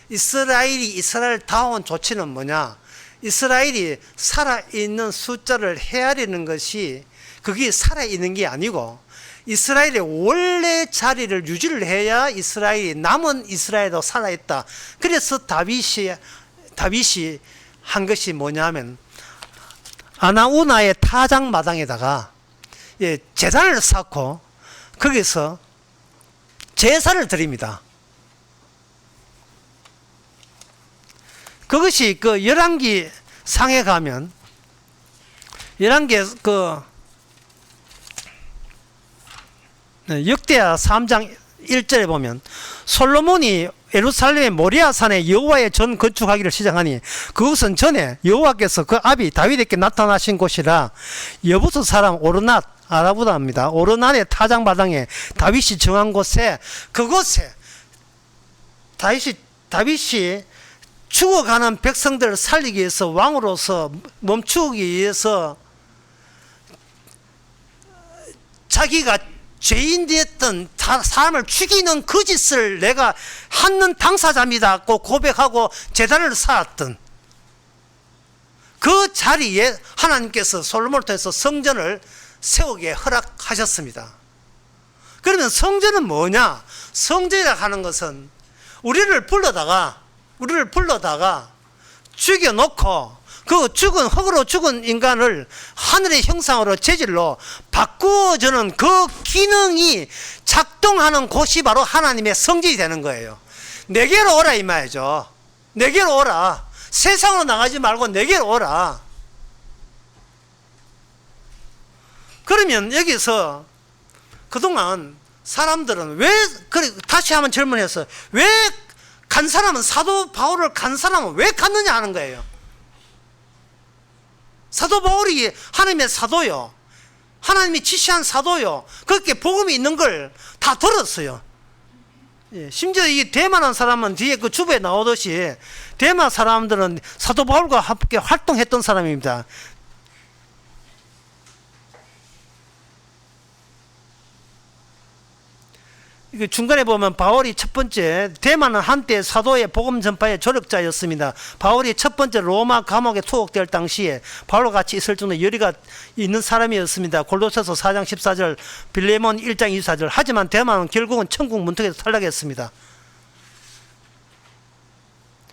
이스라엘다운 조치는 뭐냐? 이스라엘이 살아있는 숫자를 헤아리는 것이 그게 살아있는 게 아니고 이스라엘의 원래 자리를 유지를 해야 남은 이스라엘도 살아있다. 그래서 다윗이 한 것이 뭐냐면 아나우나의 타작마당에다가 제단을 쌓고 거기서 제사를 드립니다. 그것이 열왕기 상에 가면 열왕기 역대하 3장 1절에 보면 솔로몬이 예루살렘의 모리아산에 여호와의 전 건축하기를 시작하니 그것은 전에 여호와께서 그 아비 다윗에게 나타나신 곳이라 여부스 사람 오르낫 아라부다입니다. 오르낫의 타작마당에 다윗이 정한 곳에 그곳에 다윗이 죽어가는 백성들을 살리기 위해서 왕으로서 멈추기 위해서 자기가 죄인 되었던 사람을 죽이는 그 짓을 내가 하는 당사자입니다 고 고백하고 제단을 쌓았던 그 자리에 하나님께서 솔로몬을 통해서 성전을 세우게 허락하셨습니다. 그러면 성전은 뭐냐? 성전이라 하는 것은 우리를 불러다가 죽여놓고 그 흙으로 죽은 인간을 하늘의 형상으로 재질로 바꾸어주는 그 기능이 작동하는 곳이 바로 하나님의 성전이 되는 거예요. 내게로 오라 이 말이죠. 내게로 오라. 세상으로 나가지 말고 내게로 오라. 그러면 여기서 그동안 사람들은 다시 한번 질문해서 왜 간 사람은 사도 바울을 간 사람은 왜 갔느냐 하는 거예요. 사도 바울이 하나님의 사도요. 하나님이 지시한 사도요. 그렇게 복음이 있는 걸 다 들었어요. 심지어 이 대만한 사람은 뒤에 그 주부에 나오듯이 대만 사람들은 사도 바울과 함께 활동했던 사람입니다. 이거 중간에 보면 바울이 첫 번째 대만은 한때 사도의 복음 전파의 조력자였습니다. 바울이 첫 번째 로마 감옥에 투옥될 당시에 바울과 같이 있을 정도 열의가 있는 사람이었습니다. 골로새서 4장 14절, 빌레몬 1장 24절. 하지만 대만은 결국은 천국 문턱에서 탈락했습니다.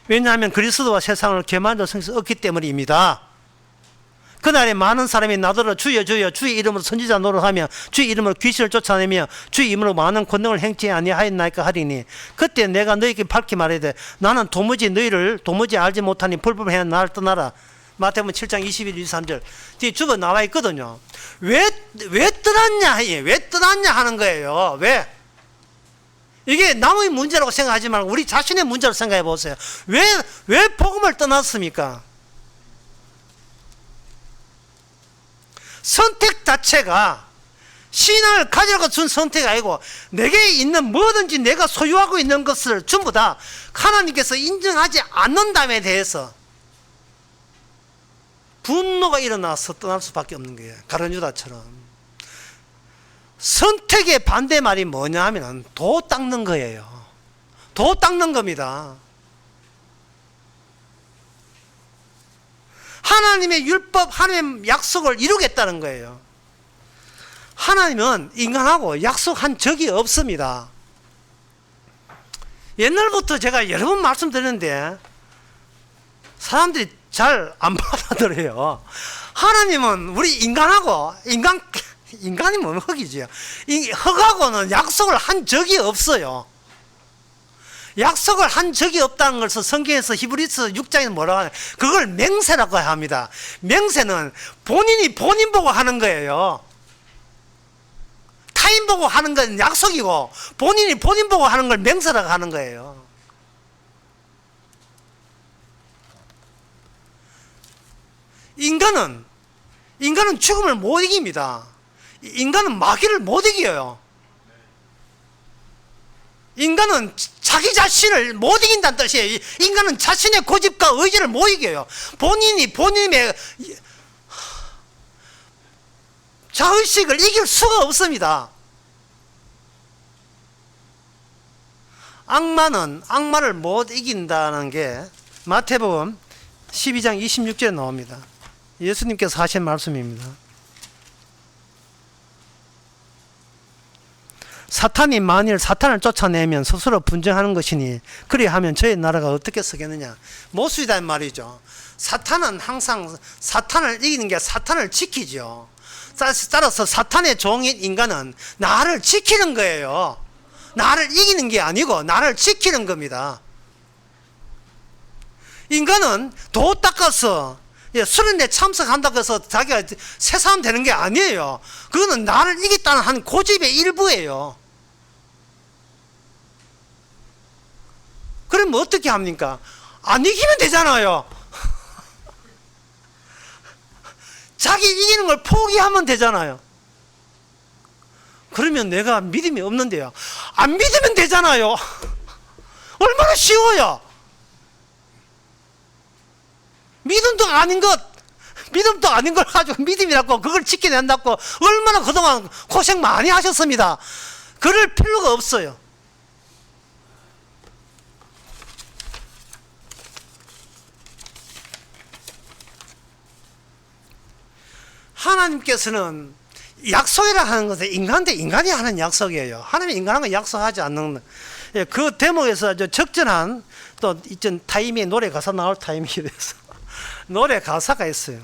왜냐하면 그리스도와 세상을 교만으로 성취해서 얻기 때문입니다. 그날에 많은 사람이 나더러 주여 주여 주의 이름으로 선지자 노릇하며 주의 이름으로 귀신을 쫓아내며 주의 이름으로 많은 권능을 행치 아니하였나이까 하리니 그때 내가 너희에게 밝히 말하되 나는 도무지 너희를 도무지 알지 못하니 불법해야 나를 떠나라. 마태복음 7장 21, 23절 뒤에 주어 나와 있거든요. 왜 떠났냐 하는 거예요. 왜? 이게 남의 문제라고 생각하지 말고 우리 자신의 문제로 생각해 보세요. 왜 복음을 떠났습니까? 선택 자체가 신앙을 가지라고 준 선택이 아니고 내게 있는 뭐든지 내가 소유하고 있는 것을 전부 다 하나님께서 인정하지 않는다에 대해서 분노가 일어나서 떠날 수밖에 없는 거예요. 가룟 유다처럼. 선택의 반대말이 뭐냐 하면 도 닦는 거예요. 도 닦는 겁니다. 하나님의 율법, 하나님의 약속을 이루겠다는 거예요. 하나님은 인간하고 약속한 적이 없습니다. 옛날부터 제가 여러 번 말씀드렸는데 사람들이 잘 안 받아들여요. 하나님은 우리 인간하고 인간이 뭐 흙이지요. 이 흙하고는 약속을 한 적이 없어요. 약속을 한 적이 없다는 것을 성경에서 히브리서 6장에 뭐라고 하냐, 그걸 맹세라고 합니다. 맹세는 본인이 본인 보고 하는 거예요. 타인 보고 하는 건 약속이고 본인이 본인 보고 하는 걸 맹세라고 하는 거예요. 인간은 죽음을 못 이깁니다. 인간은 마귀를 못 이겨요. 인간은 자기 자신을 못 이긴다는 뜻이에요. 인간은 자신의 고집과 의지를 못 이겨요. 본인의 자의식을 이길 수가 없습니다. 악마를 못 이긴다는 게 마태복음 12장 26절에 나옵니다. 예수님께서 하신 말씀입니다. 사탄이 만일 사탄을 쫓아내면 스스로 분쟁하는 것이니 그리하면 저의 나라가 어떻게 서겠느냐. 모순이란 말이죠. 사탄은 항상 사탄을 이기는 게 사탄을 지키죠. 따라서 사탄의 종인 인간은 나를 지키는 거예요. 나를 이기는 게 아니고 나를 지키는 겁니다. 인간은 도 닦아서 수련회 참석한다고 해서 자기가 새 사람 되는 게 아니에요. 그거는 나를 이기겠다는 한 고집의 일부예요. 그러면 어떻게 합니까? 안 이기면 되잖아요. 자기 이기는 걸 포기하면 되잖아요. 그러면 내가 믿음이 없는데요. 안 믿으면 되잖아요. 얼마나 쉬워요. 믿음도 아닌 걸 가지고 믿음이라고 그걸 지켜낸다고 얼마나 그동안 고생 많이 하셨습니다. 그럴 필요가 없어요. 하나님께서는 약속이라 하는 것은 인간대 인간이 하는 약속이에요. 하나님이 인간하고 약속하지 않는 그 대목에서 아주 적절한 또 이전 타이밍에 노래 가사 나올 타이밍이 돼서 노래 가사가 있어요.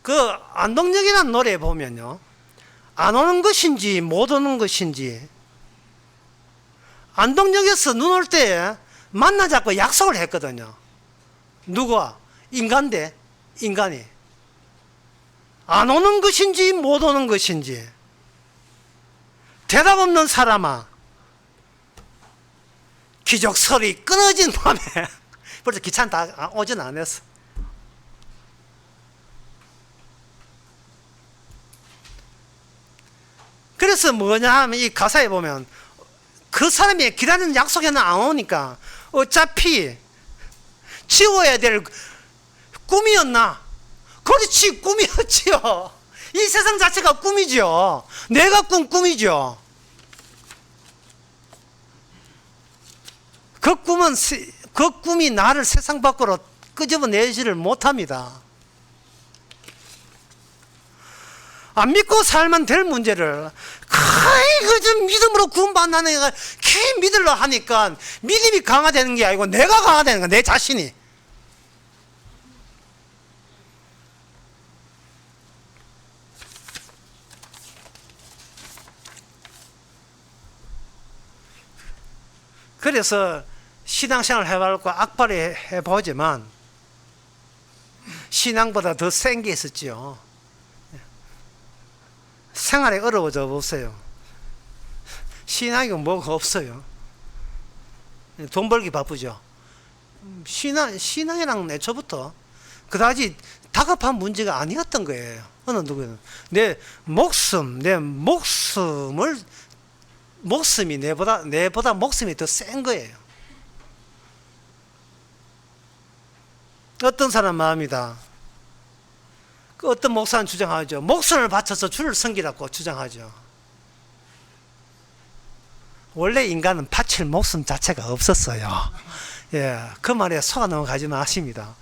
그 안동역이라는 노래에 보면요, 안 오는 것인지 못 오는 것인지, 안동역에서 눈 올 때 만나자고 약속을 했거든요. 누가? 인간인데, 인간이. 안 오는 것인지 못 오는 것인지. 대답 없는 사람아, 기적설이 끊어진 밤에 벌써 기차는 다 오진 않았어. 그래서 뭐냐 하면 이 가사에 보면 그 사람이 기다리는 약속에는 안 오니까 어차피 지워야 될 꿈이었나? 그렇지, 꿈이었지요. 이 세상 자체가 꿈이죠. 내가 꾼 꿈이죠. 그 꿈이 나를 세상 밖으로 끄집어내지를 못합니다. 안 믿고 살면 될 문제를 좀 믿음으로 구원받는 애가 괜히 믿으려 하니까 믿음이 강화되는 게 아니고 내가 강화되는 거야, 내 자신이. 그래서 신앙생활 해보고 악발이 해보지만 신앙보다 더 센 게 있었지요. 생활이 어려워져 보세요. 신앙이 뭐가 없어요. 돈 벌기 바쁘죠. 신앙이랑 애초부터 그다지 다급한 문제가 아니었던 거예요. 어느 누구는 내 목숨이 내보다 목숨이 더 센 거예요. 어떤 사람 마음이다. 그 어떤 목사는 주장하죠. 목숨을 바쳐서 주를 섬기라고 주장하죠. 원래 인간은 바칠 목숨 자체가 없었어요. 예, 그 말에 속아 넘어가지 마십니다.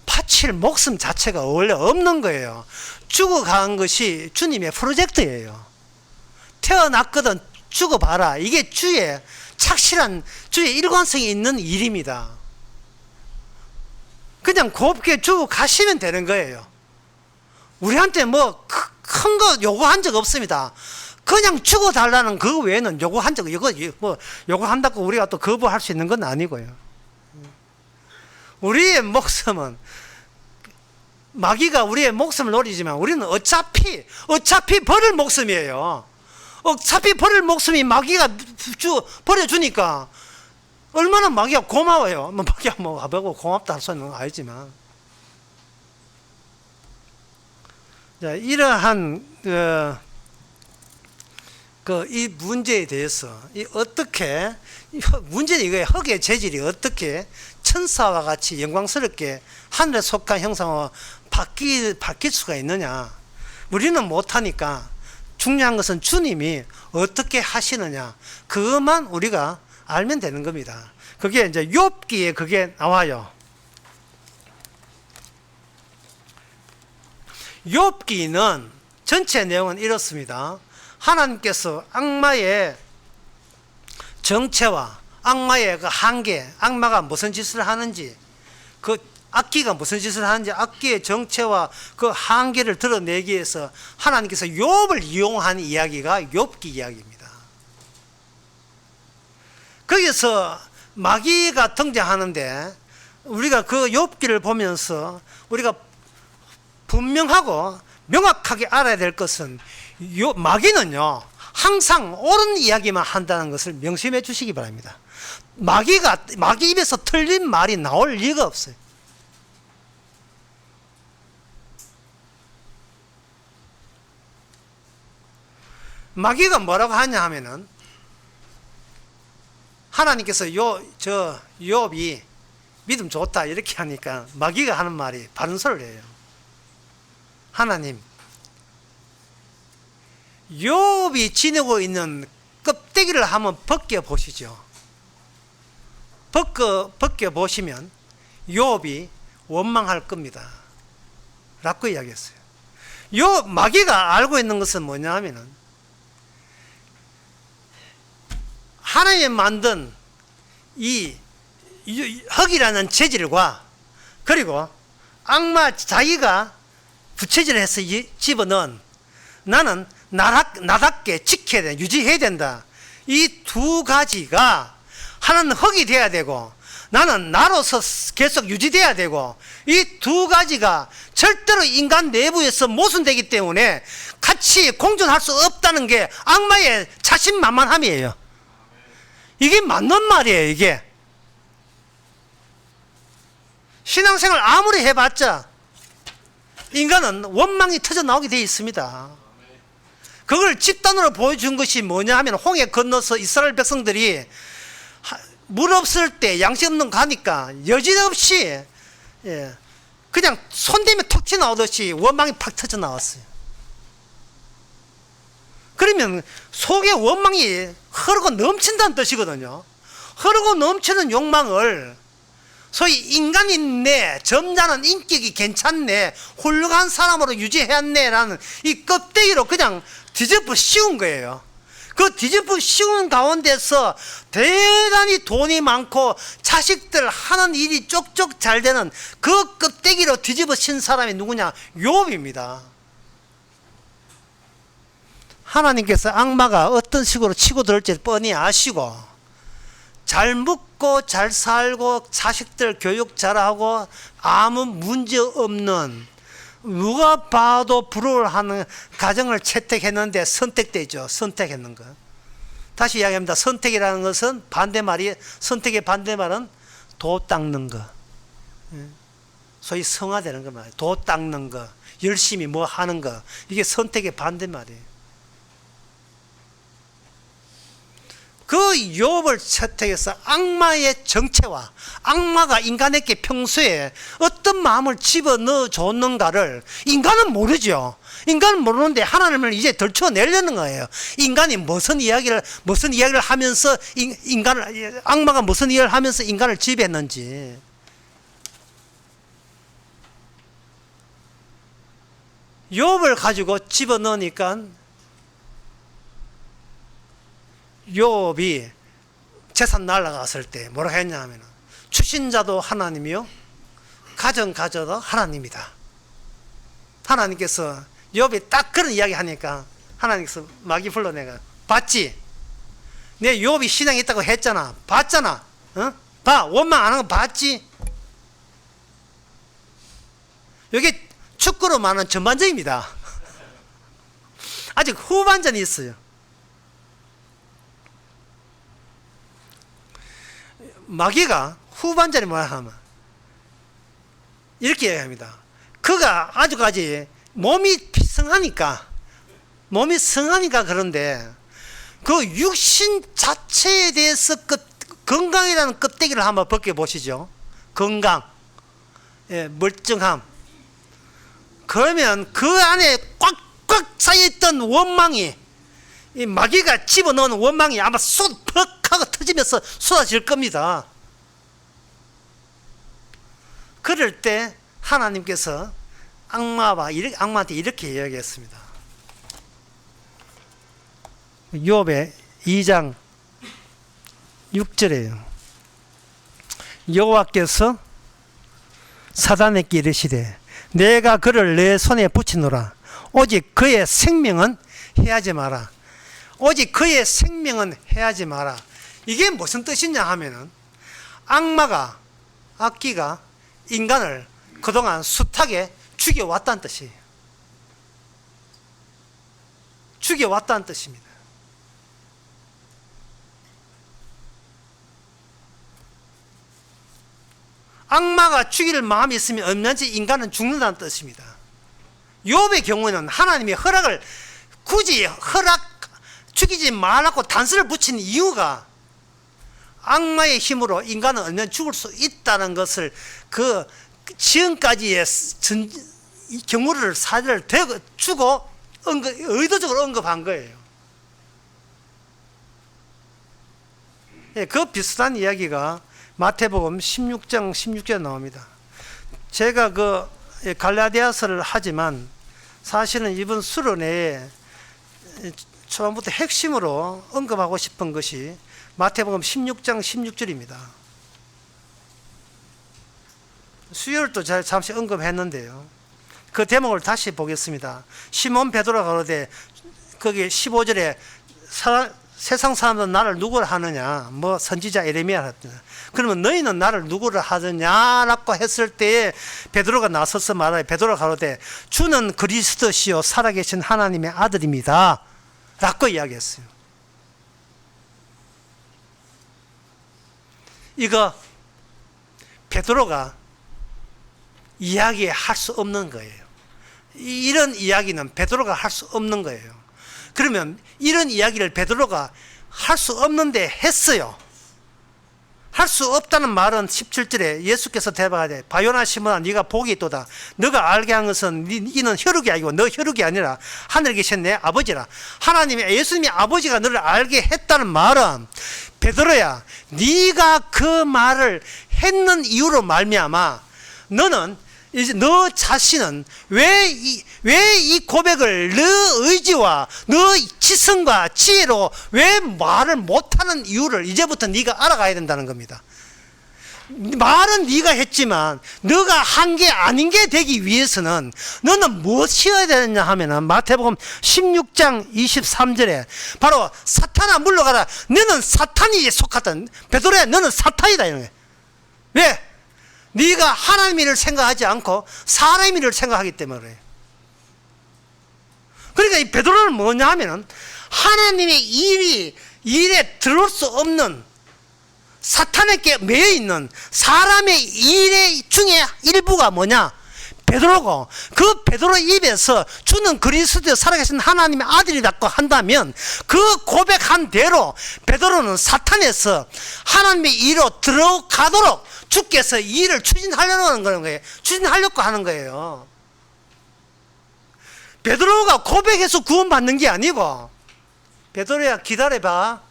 바칠 목숨 자체가 원래 없는 거예요. 죽어간 것이 주님의 프로젝트예요. 태어났거든 죽어봐라. 이게 주의 착실한 주의 일관성이 있는 일입니다. 그냥 곱게 죽어가시면 되는 거예요. 우리한테 뭐 큰 거 요구한 적 없습니다. 그냥 죽어달라는 그거 외에는 요구한 적, 뭐 요구한다고 우리가 또 거부할 수 있는 건 아니고요. 우리의 목숨은, 마귀가 우리의 목숨을 노리지만 우리는 어차피 버릴 목숨이에요. 어차피 버릴 목숨이 마귀가 버려주니까 얼마나 마귀가 고마워요. 뭐 마귀가 뭐 가보고 고맙다 할 수는 아니지만. 자, 이러한 이 문제에 대해서 어떻게 문제는 이거예요. 흙의 재질이 어떻게 천사와 같이 영광스럽게 하늘에 속한 형상으로 바뀔 수가 있느냐. 우리는 못하니까 중요한 것은 주님이 어떻게 하시느냐. 그것만 우리가 알면 되는 겁니다. 그게 이제 욥기에 그게 나와요. 욥기는 전체 내용은 이렇습니다. 하나님께서 악마의 정체와 악마의 그 한계, 악마가 무슨 짓을 하는지, 그 악기가 무슨 짓을 하는지, 악기의 정체와 그 한계를 드러내기 위해서 하나님께서 욥을 이용한 이야기가 욥기 이야기입니다. 거기서 마귀가 등장하는데 우리가 그 욥기를 보면서 우리가 분명하고 명확하게 알아야 될 것은 마귀는요 항상 옳은 이야기만 한다는 것을 명심해 주시기 바랍니다. 마귀 입에서 틀린 말이 나올 리가 없어요. 마귀가 뭐라고 하냐 하면은, 하나님께서 욥이 믿음 좋다 이렇게 하니까 마귀가 하는 말이 바른 소리를 해요. 하나님, 욥이 지니고 있는 껍데기를 한번 벗겨 보시죠. 벗겨 보시면 욥이 원망할 겁니다 라고 이야기했어요. 마귀가 알고 있는 것은 뭐냐 하면은, 하나님이 만든 이 흙이라는 재질과 그리고 악마 자기가 부채질해서 집어넣은, 나는 나답게 지켜야 된다, 유지해야 된다, 이 두 가지가 하나는 흙이 돼야 되고 나는 나로서 계속 유지돼야 되고, 이 두 가지가 절대로 인간 내부에서 모순되기 때문에 같이 공존할 수 없다는 게 악마의 자신만만함이에요. 이게 맞는 말이에요. 이게 신앙생활 아무리 해봤자 인간은 원망이 터져 나오게 되어 있습니다. 그걸 집단으로 보여준 것이 뭐냐 하면, 홍해 건너서 이스라엘 백성들이 물 없을 때 양식 없는 가니까 여지없이 그냥 손대면 톡 튀어나오듯이 원망이 팍 터져 나왔어요. 그러면 속에 원망이 흐르고 넘친다는 뜻이거든요. 흐르고 넘치는 욕망을 소위 인간인네, 점잖은 인격이 괜찮네, 훌륭한 사람으로 유지해왔네 라는 이 껍데기로 그냥 뒤집어 씌운 거예요. 그 뒤집어 씌운 가운데서 대단히 돈이 많고 자식들 하는 일이 쪽쪽 잘 되는 그 껍데기로 뒤집어 씌운 사람이 누구냐? 욥입니다. 하나님께서 악마가 어떤 식으로 치고 들을지 뻔히 아시고, 잘 먹고 잘 살고 자식들 교육 잘하고 아무 문제 없는, 누가 봐도 부러워하는 가정을 채택했는데 선택되죠. 선택했는 것. 다시 이야기합니다. 선택이라는 것은 선택의 반대말은 도 닦는 것. 소위 성화되는 것 말이에요. 도 닦는 것, 열심히 뭐 하는 것. 이게 선택의 반대말이에요. 그 욥을 채택해서 악마의 정체와 악마가 인간에게 평소에 어떤 마음을 집어넣어 줬는가를 인간은 모르죠. 인간은 모르는데 하나님을 이제 덜쳐내려는 거예요. 인간이 무슨 이야기를 하면서 악마가 무슨 이야기를 하면서 인간을 지배했는지. 욥을 가지고 집어넣으니까 욥이 재산 날아갔을 때 뭐라 했냐 하면 추신자도 하나님이요 가정가져도 하나님이다. 하나님께서 욥이 딱 그런 이야기 하니까 하나님께서 마귀 불러내가 봤지? 내 욥이 신앙이 있다고 했잖아. 봤잖아. 어? 봐. 원망 안 한 거 봤지? 이게 축구로 말하는 전반전입니다. 아직 후반전이 있어요. 마귀가 후반전에 뭐야 하면 이렇게 얘기합니다. 그가 아주까지 몸이 성하니까 그런데 그 육신 자체에 대해서 건강이라는 껍데기를 한번 벗겨보시죠. 건강, 예, 멀쩡함. 그러면 그 안에 꽉꽉 쌓여있던 원망이, 이 마귀가 집어넣은 원망이 아마 퍽 하고 터지면서 쏟아질 겁니다. 그럴 때 하나님께서 악마한테 이렇게 이야기했습니다. 욥의 2장 6절에요. 여호와께서 사단에게 이르시되 내가 그를 내 손에 붙이노라. 오직 그의 생명은 해하지 마라. 오직 그의 생명은 해하지 마라. 이게 무슨 뜻이냐 하면은 악기가 인간을 그동안 숱하게 죽여왔다는 뜻이에요. 죽여왔다는 뜻입니다. 악마가 죽일 마음이 있으면 없는지 인간은 죽는다는 뜻입니다. 욥의 경우에는 하나님의 허락을 굳이 죽이지 말라고 단서를 붙인 이유가 악마의 힘으로 인간은 언젠 죽을 수 있다는 것을 그 지금까지의 경우를 사례를 주고 의도적으로 언급한 거예요. 그 비슷한 이야기가 마태복음 16장 16절에 나옵니다. 제가 그 갈라디아서를 하지만 사실은 이번 수련회에 초반부터 핵심으로 언급하고 싶은 것이 마태복음 16장 16절입니다. 수요일도 잠시 언급했는데요. 그 대목을 다시 보겠습니다. 시몬 베드로가 가로되 거기 15절에 세상 사람들은 나를 누구라 하느냐, 뭐 선지자 예레미야 하느냐, 그러면 너희는 나를 누구라 하느냐라고 했을 때에 베드로가 나서서 말하여 베드로가 가로되 주는 그리스도시요 살아계신 하나님의 아들입니다 라고 이야기했어요. 이거 베드로가 이야기할 수 없는 거예요. 이런 이야기는 베드로가 할 수 없는 거예요. 그러면 이런 이야기를 베드로가 할 수 없는데 했어요. 할 수 없다는 말은 17절에 예수께서 대답하되 바요나 시몬아 네가 복이 있도다. 너가 알게 한 것은 너는 혈육이 아니고 너 혈육이 아니라 하늘에 계신 내 아버지라. 하나님의 예수님의 아버지가 너를 알게 했다는 말은 베드로야 네가 그 말을 했는 이유로 말미암아 너는 이제 너 자신은 왜 이 고백을 너 의지와 너 지성과 지혜로 왜 말을 못하는 이유를 이제부터 네가 알아가야 된다는 겁니다. 말은 네가 했지만 너가 한 게 아닌 게 되기 위해서는 너는 무엇이어야 되느냐 하면은 마태복음 16장 23절에 바로 사탄아 물러가라. 너는 사탄이 속하다. 베드로야 너는 사탄이다 이런 거예요. 왜? 네가 하나님의 일을 생각하지 않고 사람의 일을 생각하기 때문에 그래요. 그러니까 이 베드로는 뭐냐 하면은 하나님의 일에 들어올 수 없는 사탄에게 매여 있는 사람의 일 중에 일부가 뭐냐? 베드로고, 그 베드로 입에서 주는 그리스도의 살아계신 하나님의 아들이라고 한다면 그 고백한 대로 베드로는 사탄에서 하나님의 이로 들어가도록 주께서 이 일을 추진하려고 하는 거예요. 추진하려고 하는 거예요. 베드로가 고백해서 구원받는 게 아니고, 베드로야 기다려봐.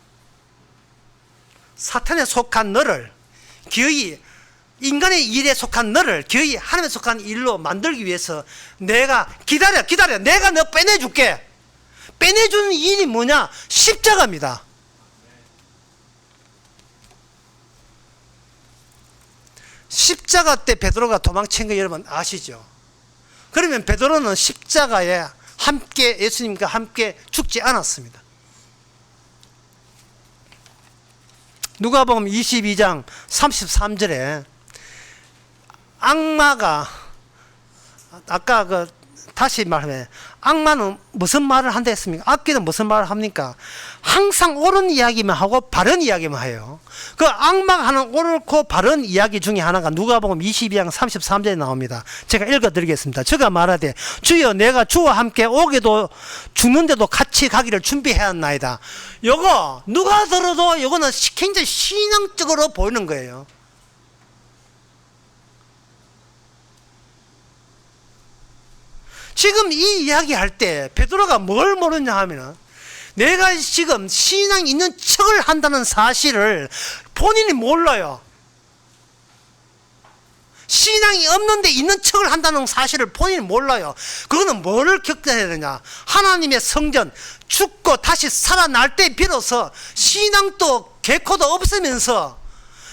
사탄에 속한 너를 기어이, 인간의 일에 속한 너를 기어이 하나님에 속한 일로 만들기 위해서 내가 기다려 내가 너 빼내줄게. 빼내주는 일이 뭐냐? 십자가입니다. 십자가 때 베드로가 도망친 거 여러분 아시죠? 그러면 베드로는 십자가에 함께 예수님과 함께 죽지 않았습니다. 누가복음 22장 33절에 악마가, 아까 다시 말하면 악마는 무슨 말을 한다 했습니까? 악귀는 무슨 말을 합니까? 항상 옳은 이야기만 하고 바른 이야기만 해요. 그 악마가 하는 옳고 바른 이야기 중에 하나가 누가복음 22장 33절에 나옵니다. 제가 읽어드리겠습니다. 저가 말하되 주여 내가 주와 함께 오게도 죽는데도 같이 가기를 준비해왔나이다. 요거 누가 들어도 요거는 굉장히 신앙적으로 보이는 거예요. 지금 이 이야기 할 때 베드로가 뭘 모르냐 하면은 내가 지금 신앙이 있는 척을 한다는 사실을 본인이 몰라요. 신앙이 없는데 있는 척을 한다는 사실을 본인이 몰라요. 그거는 뭐를 겪어야 되냐? 하나님의 성전 죽고 다시 살아날 때 비로소 신앙도 개코도 없으면서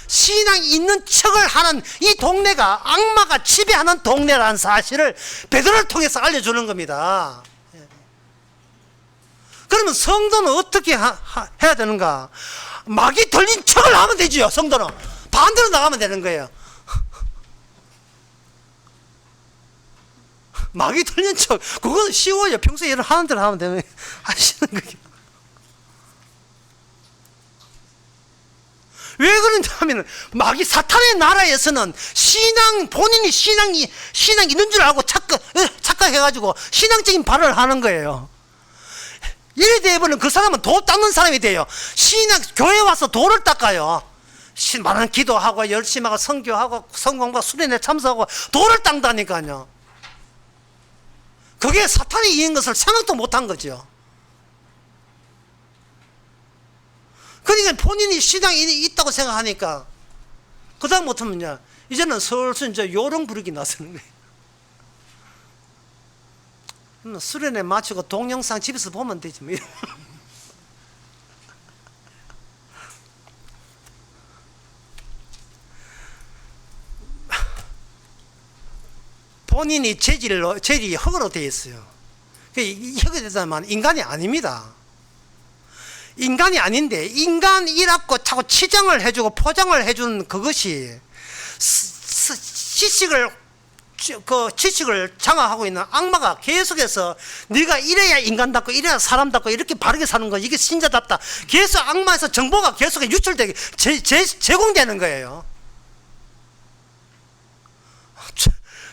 신앙이 있는 척을 하는 이 동네가 악마가 지배하는 동네라는 사실을 베드로를 통해서 알려주는 겁니다. 그러면 성도는 어떻게 해야 되는가? 막이 들린 척을 하면 되지요. 성도는 반대로 나가면 되는 거예요. 막이 들린 척, 그건 쉬워요. 평소에 일을 하는 대로 하면 되는, 하시는 거예요. 왜 그러냐면 마귀 사탄의 나라에서는 본인이 신앙이 있는 줄 알고 착각해가지고 신앙적인 발언을 하는 거예요. 이래 되어버리면 그 사람은 도 닦는 사람이 돼요. 교회 와서 도를 닦아요. 많은 기도하고 열심히 하고 선교하고 성공하고 수련회 참석하고 도를 닦다니까요. 그게 사탄이 이긴 것을 생각도 못한 거죠. 그러니까 본인이 신앙이 있다고 생각하니까 그 다음부터는요, 이제는 슬슬 이제 요령 부르기 나서는 거예요. 수련회 마치고 동영상 집에서 보면 되지 뭐. 본인이 재질이 흙으로 되어 있어요. 흙이 되다만 인간이 아닙니다. 인간이 아닌데 인간이라고 자꾸 치장을 해주고 포장을 해준 그것이 지식을 장악하고 있는 악마가 계속해서 네가 이래야 인간답고 이래야 사람답고 이렇게 바르게 사는 거 이게 신자답다. 계속 악마에서 정보가 계속 유출되게 제공되는 거예요.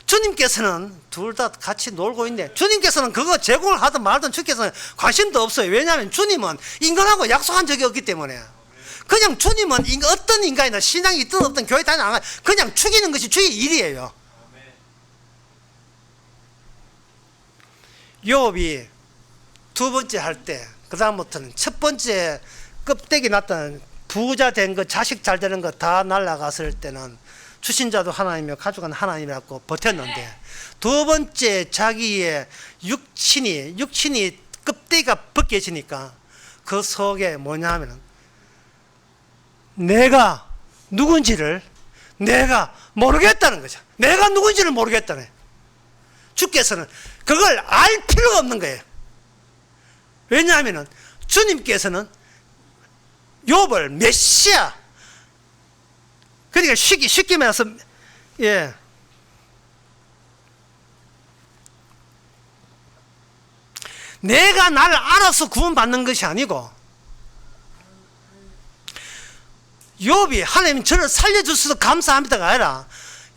주님께서는 둘 다 같이 놀고 있는데 주님께서는 그거 제공을 하든 말든 주께서는 관심도 없어요. 왜냐하면 주님은 인간하고 약속한 적이 없기 때문에. 그냥 주님은 어떤 인간이나 신앙이 있든 없든 교회 다니는 안 가요. 그냥 죽이는 것이 주의 일이에요. 욥이 두 번째 할 때, 그 다음부터는 첫 번째 껍데기 났던 부자 된 거, 자식 잘 되는 거 다 날아갔을 때는 주신 자도 하나님이며 가져간 하나님이라고 버텼는데, 두 번째 자기의 육신이 껍데기가 벗겨지니까 그 속에 뭐냐 하면은 내가 누군지를 내가 모르겠다는 거죠. 내가 누군지를 모르겠다네. 주께서는 그걸 알 필요가 없는 거예요. 왜냐하면은 주님께서는 욥을 메시아, 그러니까 쉽게 말해서, 예. 내가 나를 알아서 구원받는 것이 아니고, 욥이 하나님 저를 살려주셔서 감사합니다가 아니라,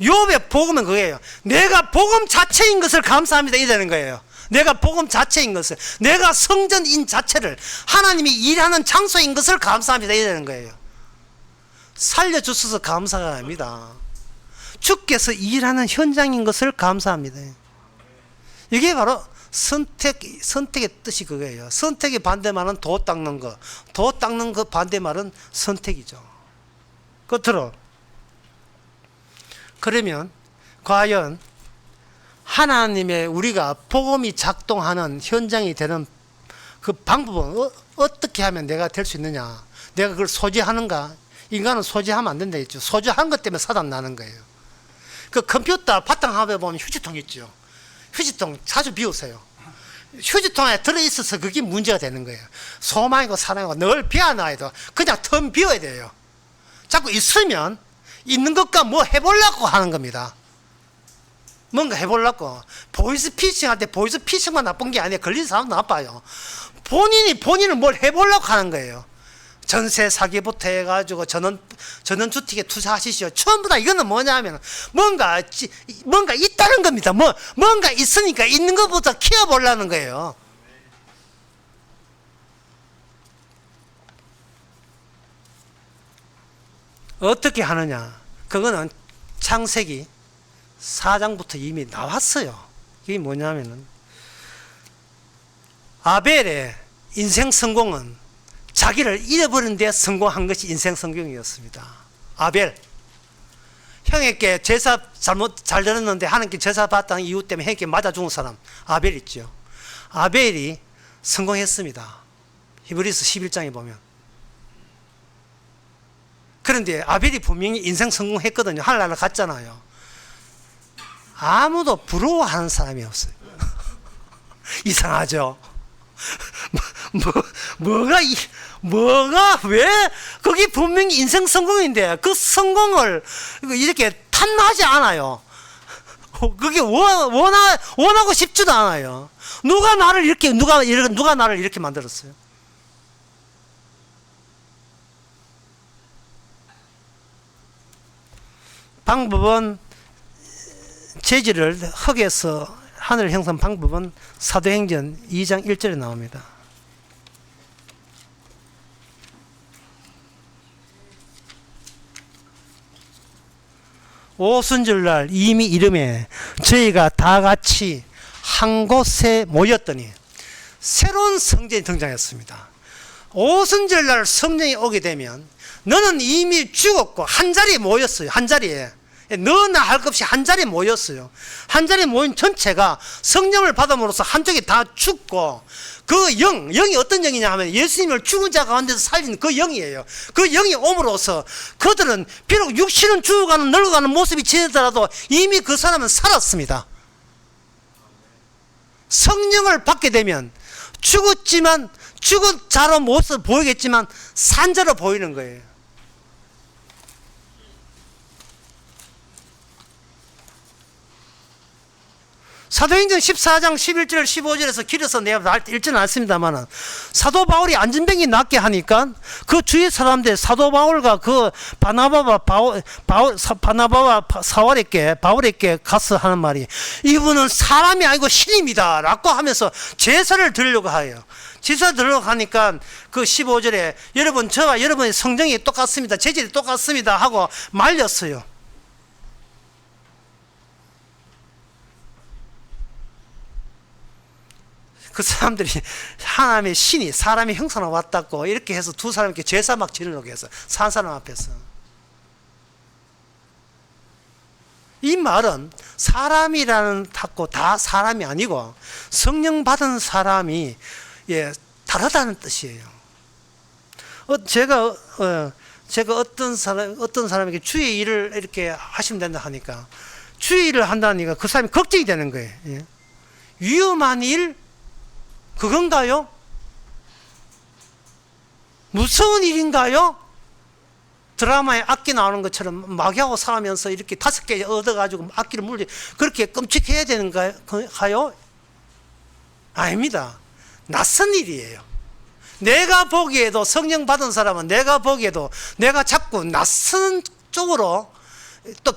욥의 복음은 그거예요. 내가 복음 자체인 것을 감사합니다 이러는 거예요. 내가 복음 자체인 것을, 내가 성전인 자체를, 하나님이 일하는 장소인 것을 감사합니다 이러는 거예요. 살려주셔서 감사가 아닙니다. 주께서 일하는 현장인 것을 감사합니다. 이게 바로 선택의 뜻이 그거예요. 선택의 반대말은 도 닦는 거, 도 닦는 그 반대말은 선택이죠. 끝으로 그러면 과연 하나님의 우리가 복음이 작동하는 현장이 되는 그 방법은 어떻게 하면 내가 될 수 있느냐? 내가 그걸 소지하는가? 인간은 소지하면 안 된다 했죠. 소지한 것 때문에 사단 나는 거예요. 그 컴퓨터 바탕화면에 보면 휴지통 있죠. 휴지통 자주 비우세요. 휴지통에 들어있어서 그게 문제가 되는 거예요. 소망이고 사랑이고 늘 비워놔야 돼. 그냥 텅 비워야 돼요. 자꾸 있으면 있는 것과 뭐 해보려고 하는 겁니다. 뭔가 해보려고. 보이스피싱 할 때 보이스피싱만 나쁜 게 아니에요. 걸린 사람도 나빠요. 본인을 뭘 해보려고 하는 거예요. 전세 사기부터 해가지고 전원주택에 투자하시죠. 전부 다 이거는 뭐냐면 뭔가 있다는 겁니다. 뭔가 있으니까 있는 것보다 키워보려는 거예요. 어떻게 하느냐? 그거는 창세기 4장부터 이미 나왔어요. 이게 뭐냐면은 아벨의 인생 성공은 자기를 잃어버린 데 성공한 것이 인생 성공이었습니다. 아벨, 형에게 제사 잘 드렸는데 하나님께 제사 받던 이유 때문에 형에게 맞아 죽은 사람 아벨 있죠. 아벨이 성공했습니다. 히브리서 11장에 보면. 그런데 아벨이 분명히 인생 성공했거든요. 하늘나라 갔잖아요. 아무도 부러워하는 사람이 없어요. 이상하죠? 뭐가 왜 그게 분명히 인생 성공인데 그 성공을 이렇게 탐나지 않아요. 그게 원하고 싶지도 않아요. 누가 나를 이렇게 만들었어요? 방법은 재질을 흙에서 하늘 형성 방법은 사도행전 2장 1절에 나옵니다. 오순절날 이미 이름에 저희가 다 같이 한 곳에 모였더니 새로운 성전이 등장했습니다. 오순절날 성령이 오게 되면 너는 이미 죽었고 한 자리에 모였어요. 한 자리에. 너나 할 것 없이 한 자리에 모였어요. 한 자리에 모인 전체가 성령을 받음으로써 한쪽이 다 죽고 그 영이 어떤 영이냐 하면 예수님을 죽은 자 가운데서 살린 그 영이에요. 그 영이 옴으로써 그들은 비록 육신은 죽어가는 늙어가는 모습이 지내더라도 이미 그 사람은 살았습니다. 성령을 받게 되면 죽었지만 죽은 자로 모습 보이겠지만 산 자로 보이는 거예요. 사도행전 14장 11절 15절에서 길에서 내가 읽지는 않습니다만 사도 바울이 안전병이 낫게 하니까 그 주위 사람들 사도 바울과 그 바나바와 바울에게 가서 하는 말이 이분은 사람이 아니고 신입니다 라고 하면서 제사를 드리려고 해요. 제사 드리려고 하니까 그 15절에 여러분 저와 여러분의 성정이 똑같습니다. 재질이 똑같습니다 하고 말렸어요. 그 사람들이 하나님의 신이 사람의 형상으로 왔다고 이렇게 해서 두 사람께 제사 막 지르려고 했어. 산 사람 앞에서. 이 말은 사람이라는 닫고 다 사람이 아니고 성령 받은 사람이 다르다는 뜻이에요. 제가 어떤 사람에게 주의 일을 이렇게 하시면 된다 하니까 주의 일을 한다니까 그 사람이 걱정이 되는 거예요. 위험한 일 그건가요? 무서운 일인가요? 드라마에 악기 나오는 것처럼 마귀하고 싸우면서 이렇게 5개 얻어가지고 악기를 물리 그렇게 끔찍해야 되는가요? 아닙니다. 낯선 일이에요. 내가 보기에도 성령 받은 사람은 내가 보기에도 내가 자꾸 낯선 쪽으로 또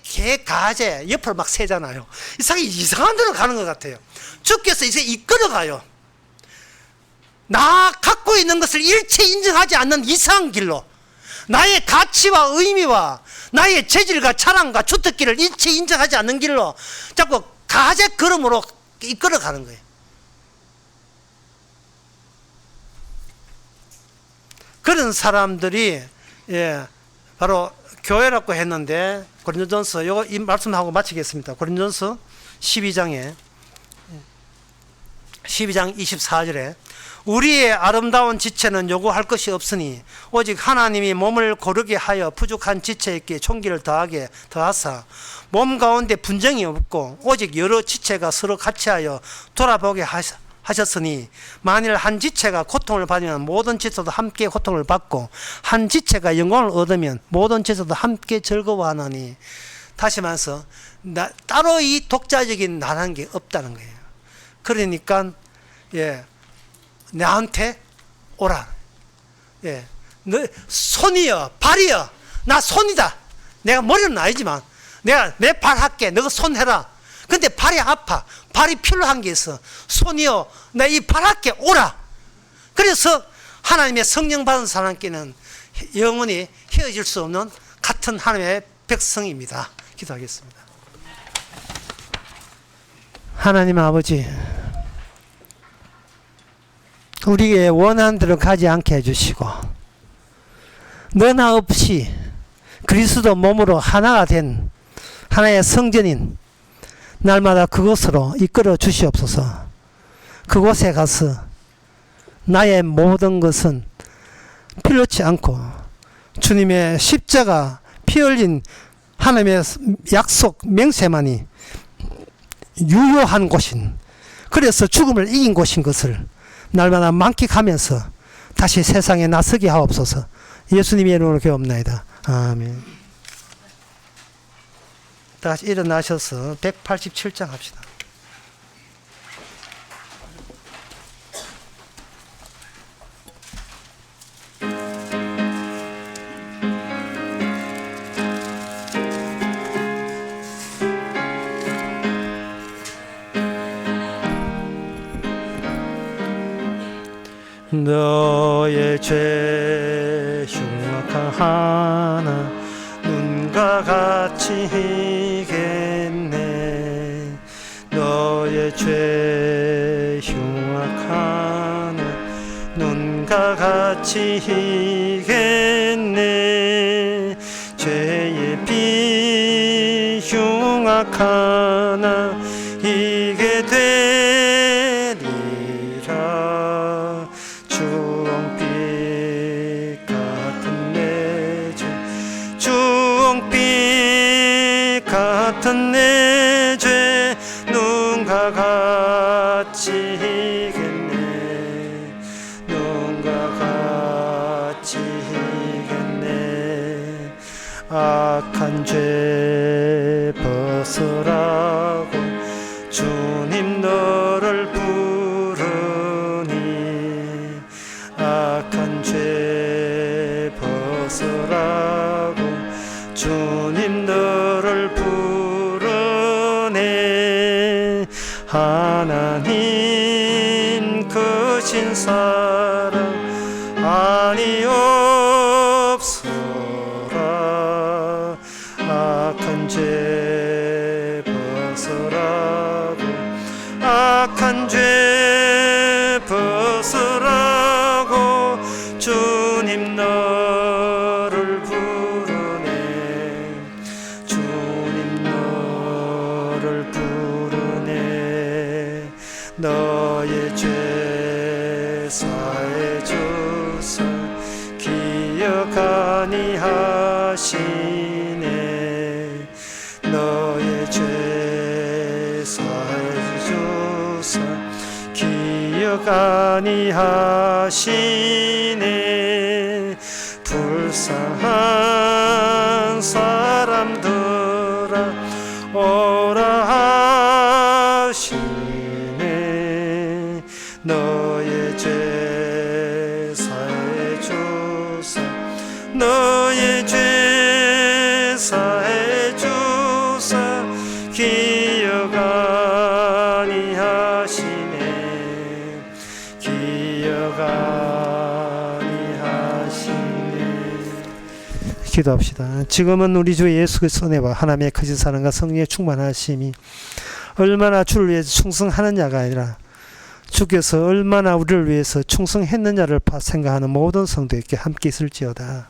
개 가재 옆을 막 세잖아요. 이상하게 이상한 데로 가는 것 같아요. 주께서 이제 이끌어가요. 나 갖고 있는 것을 일체 인정하지 않는 이상한 길로, 나의 가치와 의미와 나의 재질과 자랑과 주특기를 일체 인정하지 않는 길로 자꾸 가재 걸음으로 이끌어가는 거예요. 그런 사람들이 바로 교회라고 했는데, 고린도전서 요거 이 말씀하고 마치겠습니다. 고린도전서 12장 24절에 우리의 아름다운 지체는 요구할 것이 없으니 오직 하나님이 몸을 고르게 하여 부족한 지체에게 총기를 더하사 몸 가운데 분쟁이 없고 오직 여러 지체가 서로 같이하여 돌아보게 하셨으니 만일 한 지체가 고통을 받으면 모든 지체도 함께 고통을 받고 한 지체가 영광을 얻으면 모든 지체도 함께 즐거워하나니. 다시 말해서 따로 이 독자적인 나라는 게 없다는 거예요. 그러니까 나한테 오라. 너 손이여 발이여, 나 손이다. 내가 머리는 아니지만 내가 내 발 할게, 너가 손 해라. 근데 발이 아파, 발이 필요한 게 있어. 손이여 나 이 발 할게, 오라. 그래서 하나님의 성령 받은 사람께는 영원히 헤어질 수 없는 같은 하나님의 백성입니다. 기도하겠습니다. 하나님 아버지, 우리의 원하는 대로 가지 않게 해주시고 너나 없이 그리스도 몸으로 하나가 된 하나의 성전인 날마다 그곳으로 이끌어 주시옵소서. 그곳에 가서 나의 모든 것은 필요치 않고 주님의 십자가 피 흘린 하나님의 약속 맹세만이 유효한 곳인, 그래서 죽음을 이긴 곳인 것을 날마다 만끽하면서 다시 세상에 나서게 하옵소서. 예수님의 이름으로 기도합나이다. 아멘. 다시 일어나셔서 187장 합시다. 너의 죄 흉악하나 눈과 같이 희겠네. 너의 죄 흉악하나 눈과 같이 희겠네. 죄의 비 흉악하나 희게 되리라. 주홍빛 같은 내 죄, 주홍빛 같은 내 죄 눈과 같이 희겠네. 눈과 같이 희겠네. 악한 죄 벗으라고 주님 너를 부르니. 악한 죄 벗으라고 주님 너를 부르네. 하나님 크신 사랑 아니 없어라. 악한 죄 벗으라고, 악한 죄 벗으라고 주님 너를 부르네. 주님 너를 부르네. 너의 죄 사해 주사 기억하니 하시네. 너의 죄 사해 주사 기억하니 하시네. 불쌍한 사람들아 오라 하시네. 너의 죄 사해 주사, 너의 죄 사해 주사 되어가니 하시네. 기도합시다. 지금은 우리 주 예수 그리스도의 은혜와 하나님의 크신 사랑과 성령의 충만하심이 얼마나 주를 위해서 충성하느냐가 아니라 주께서 얼마나 우리를 위해서 충성했느냐를 생각하는 모든 성도에게 함께 있을지어다.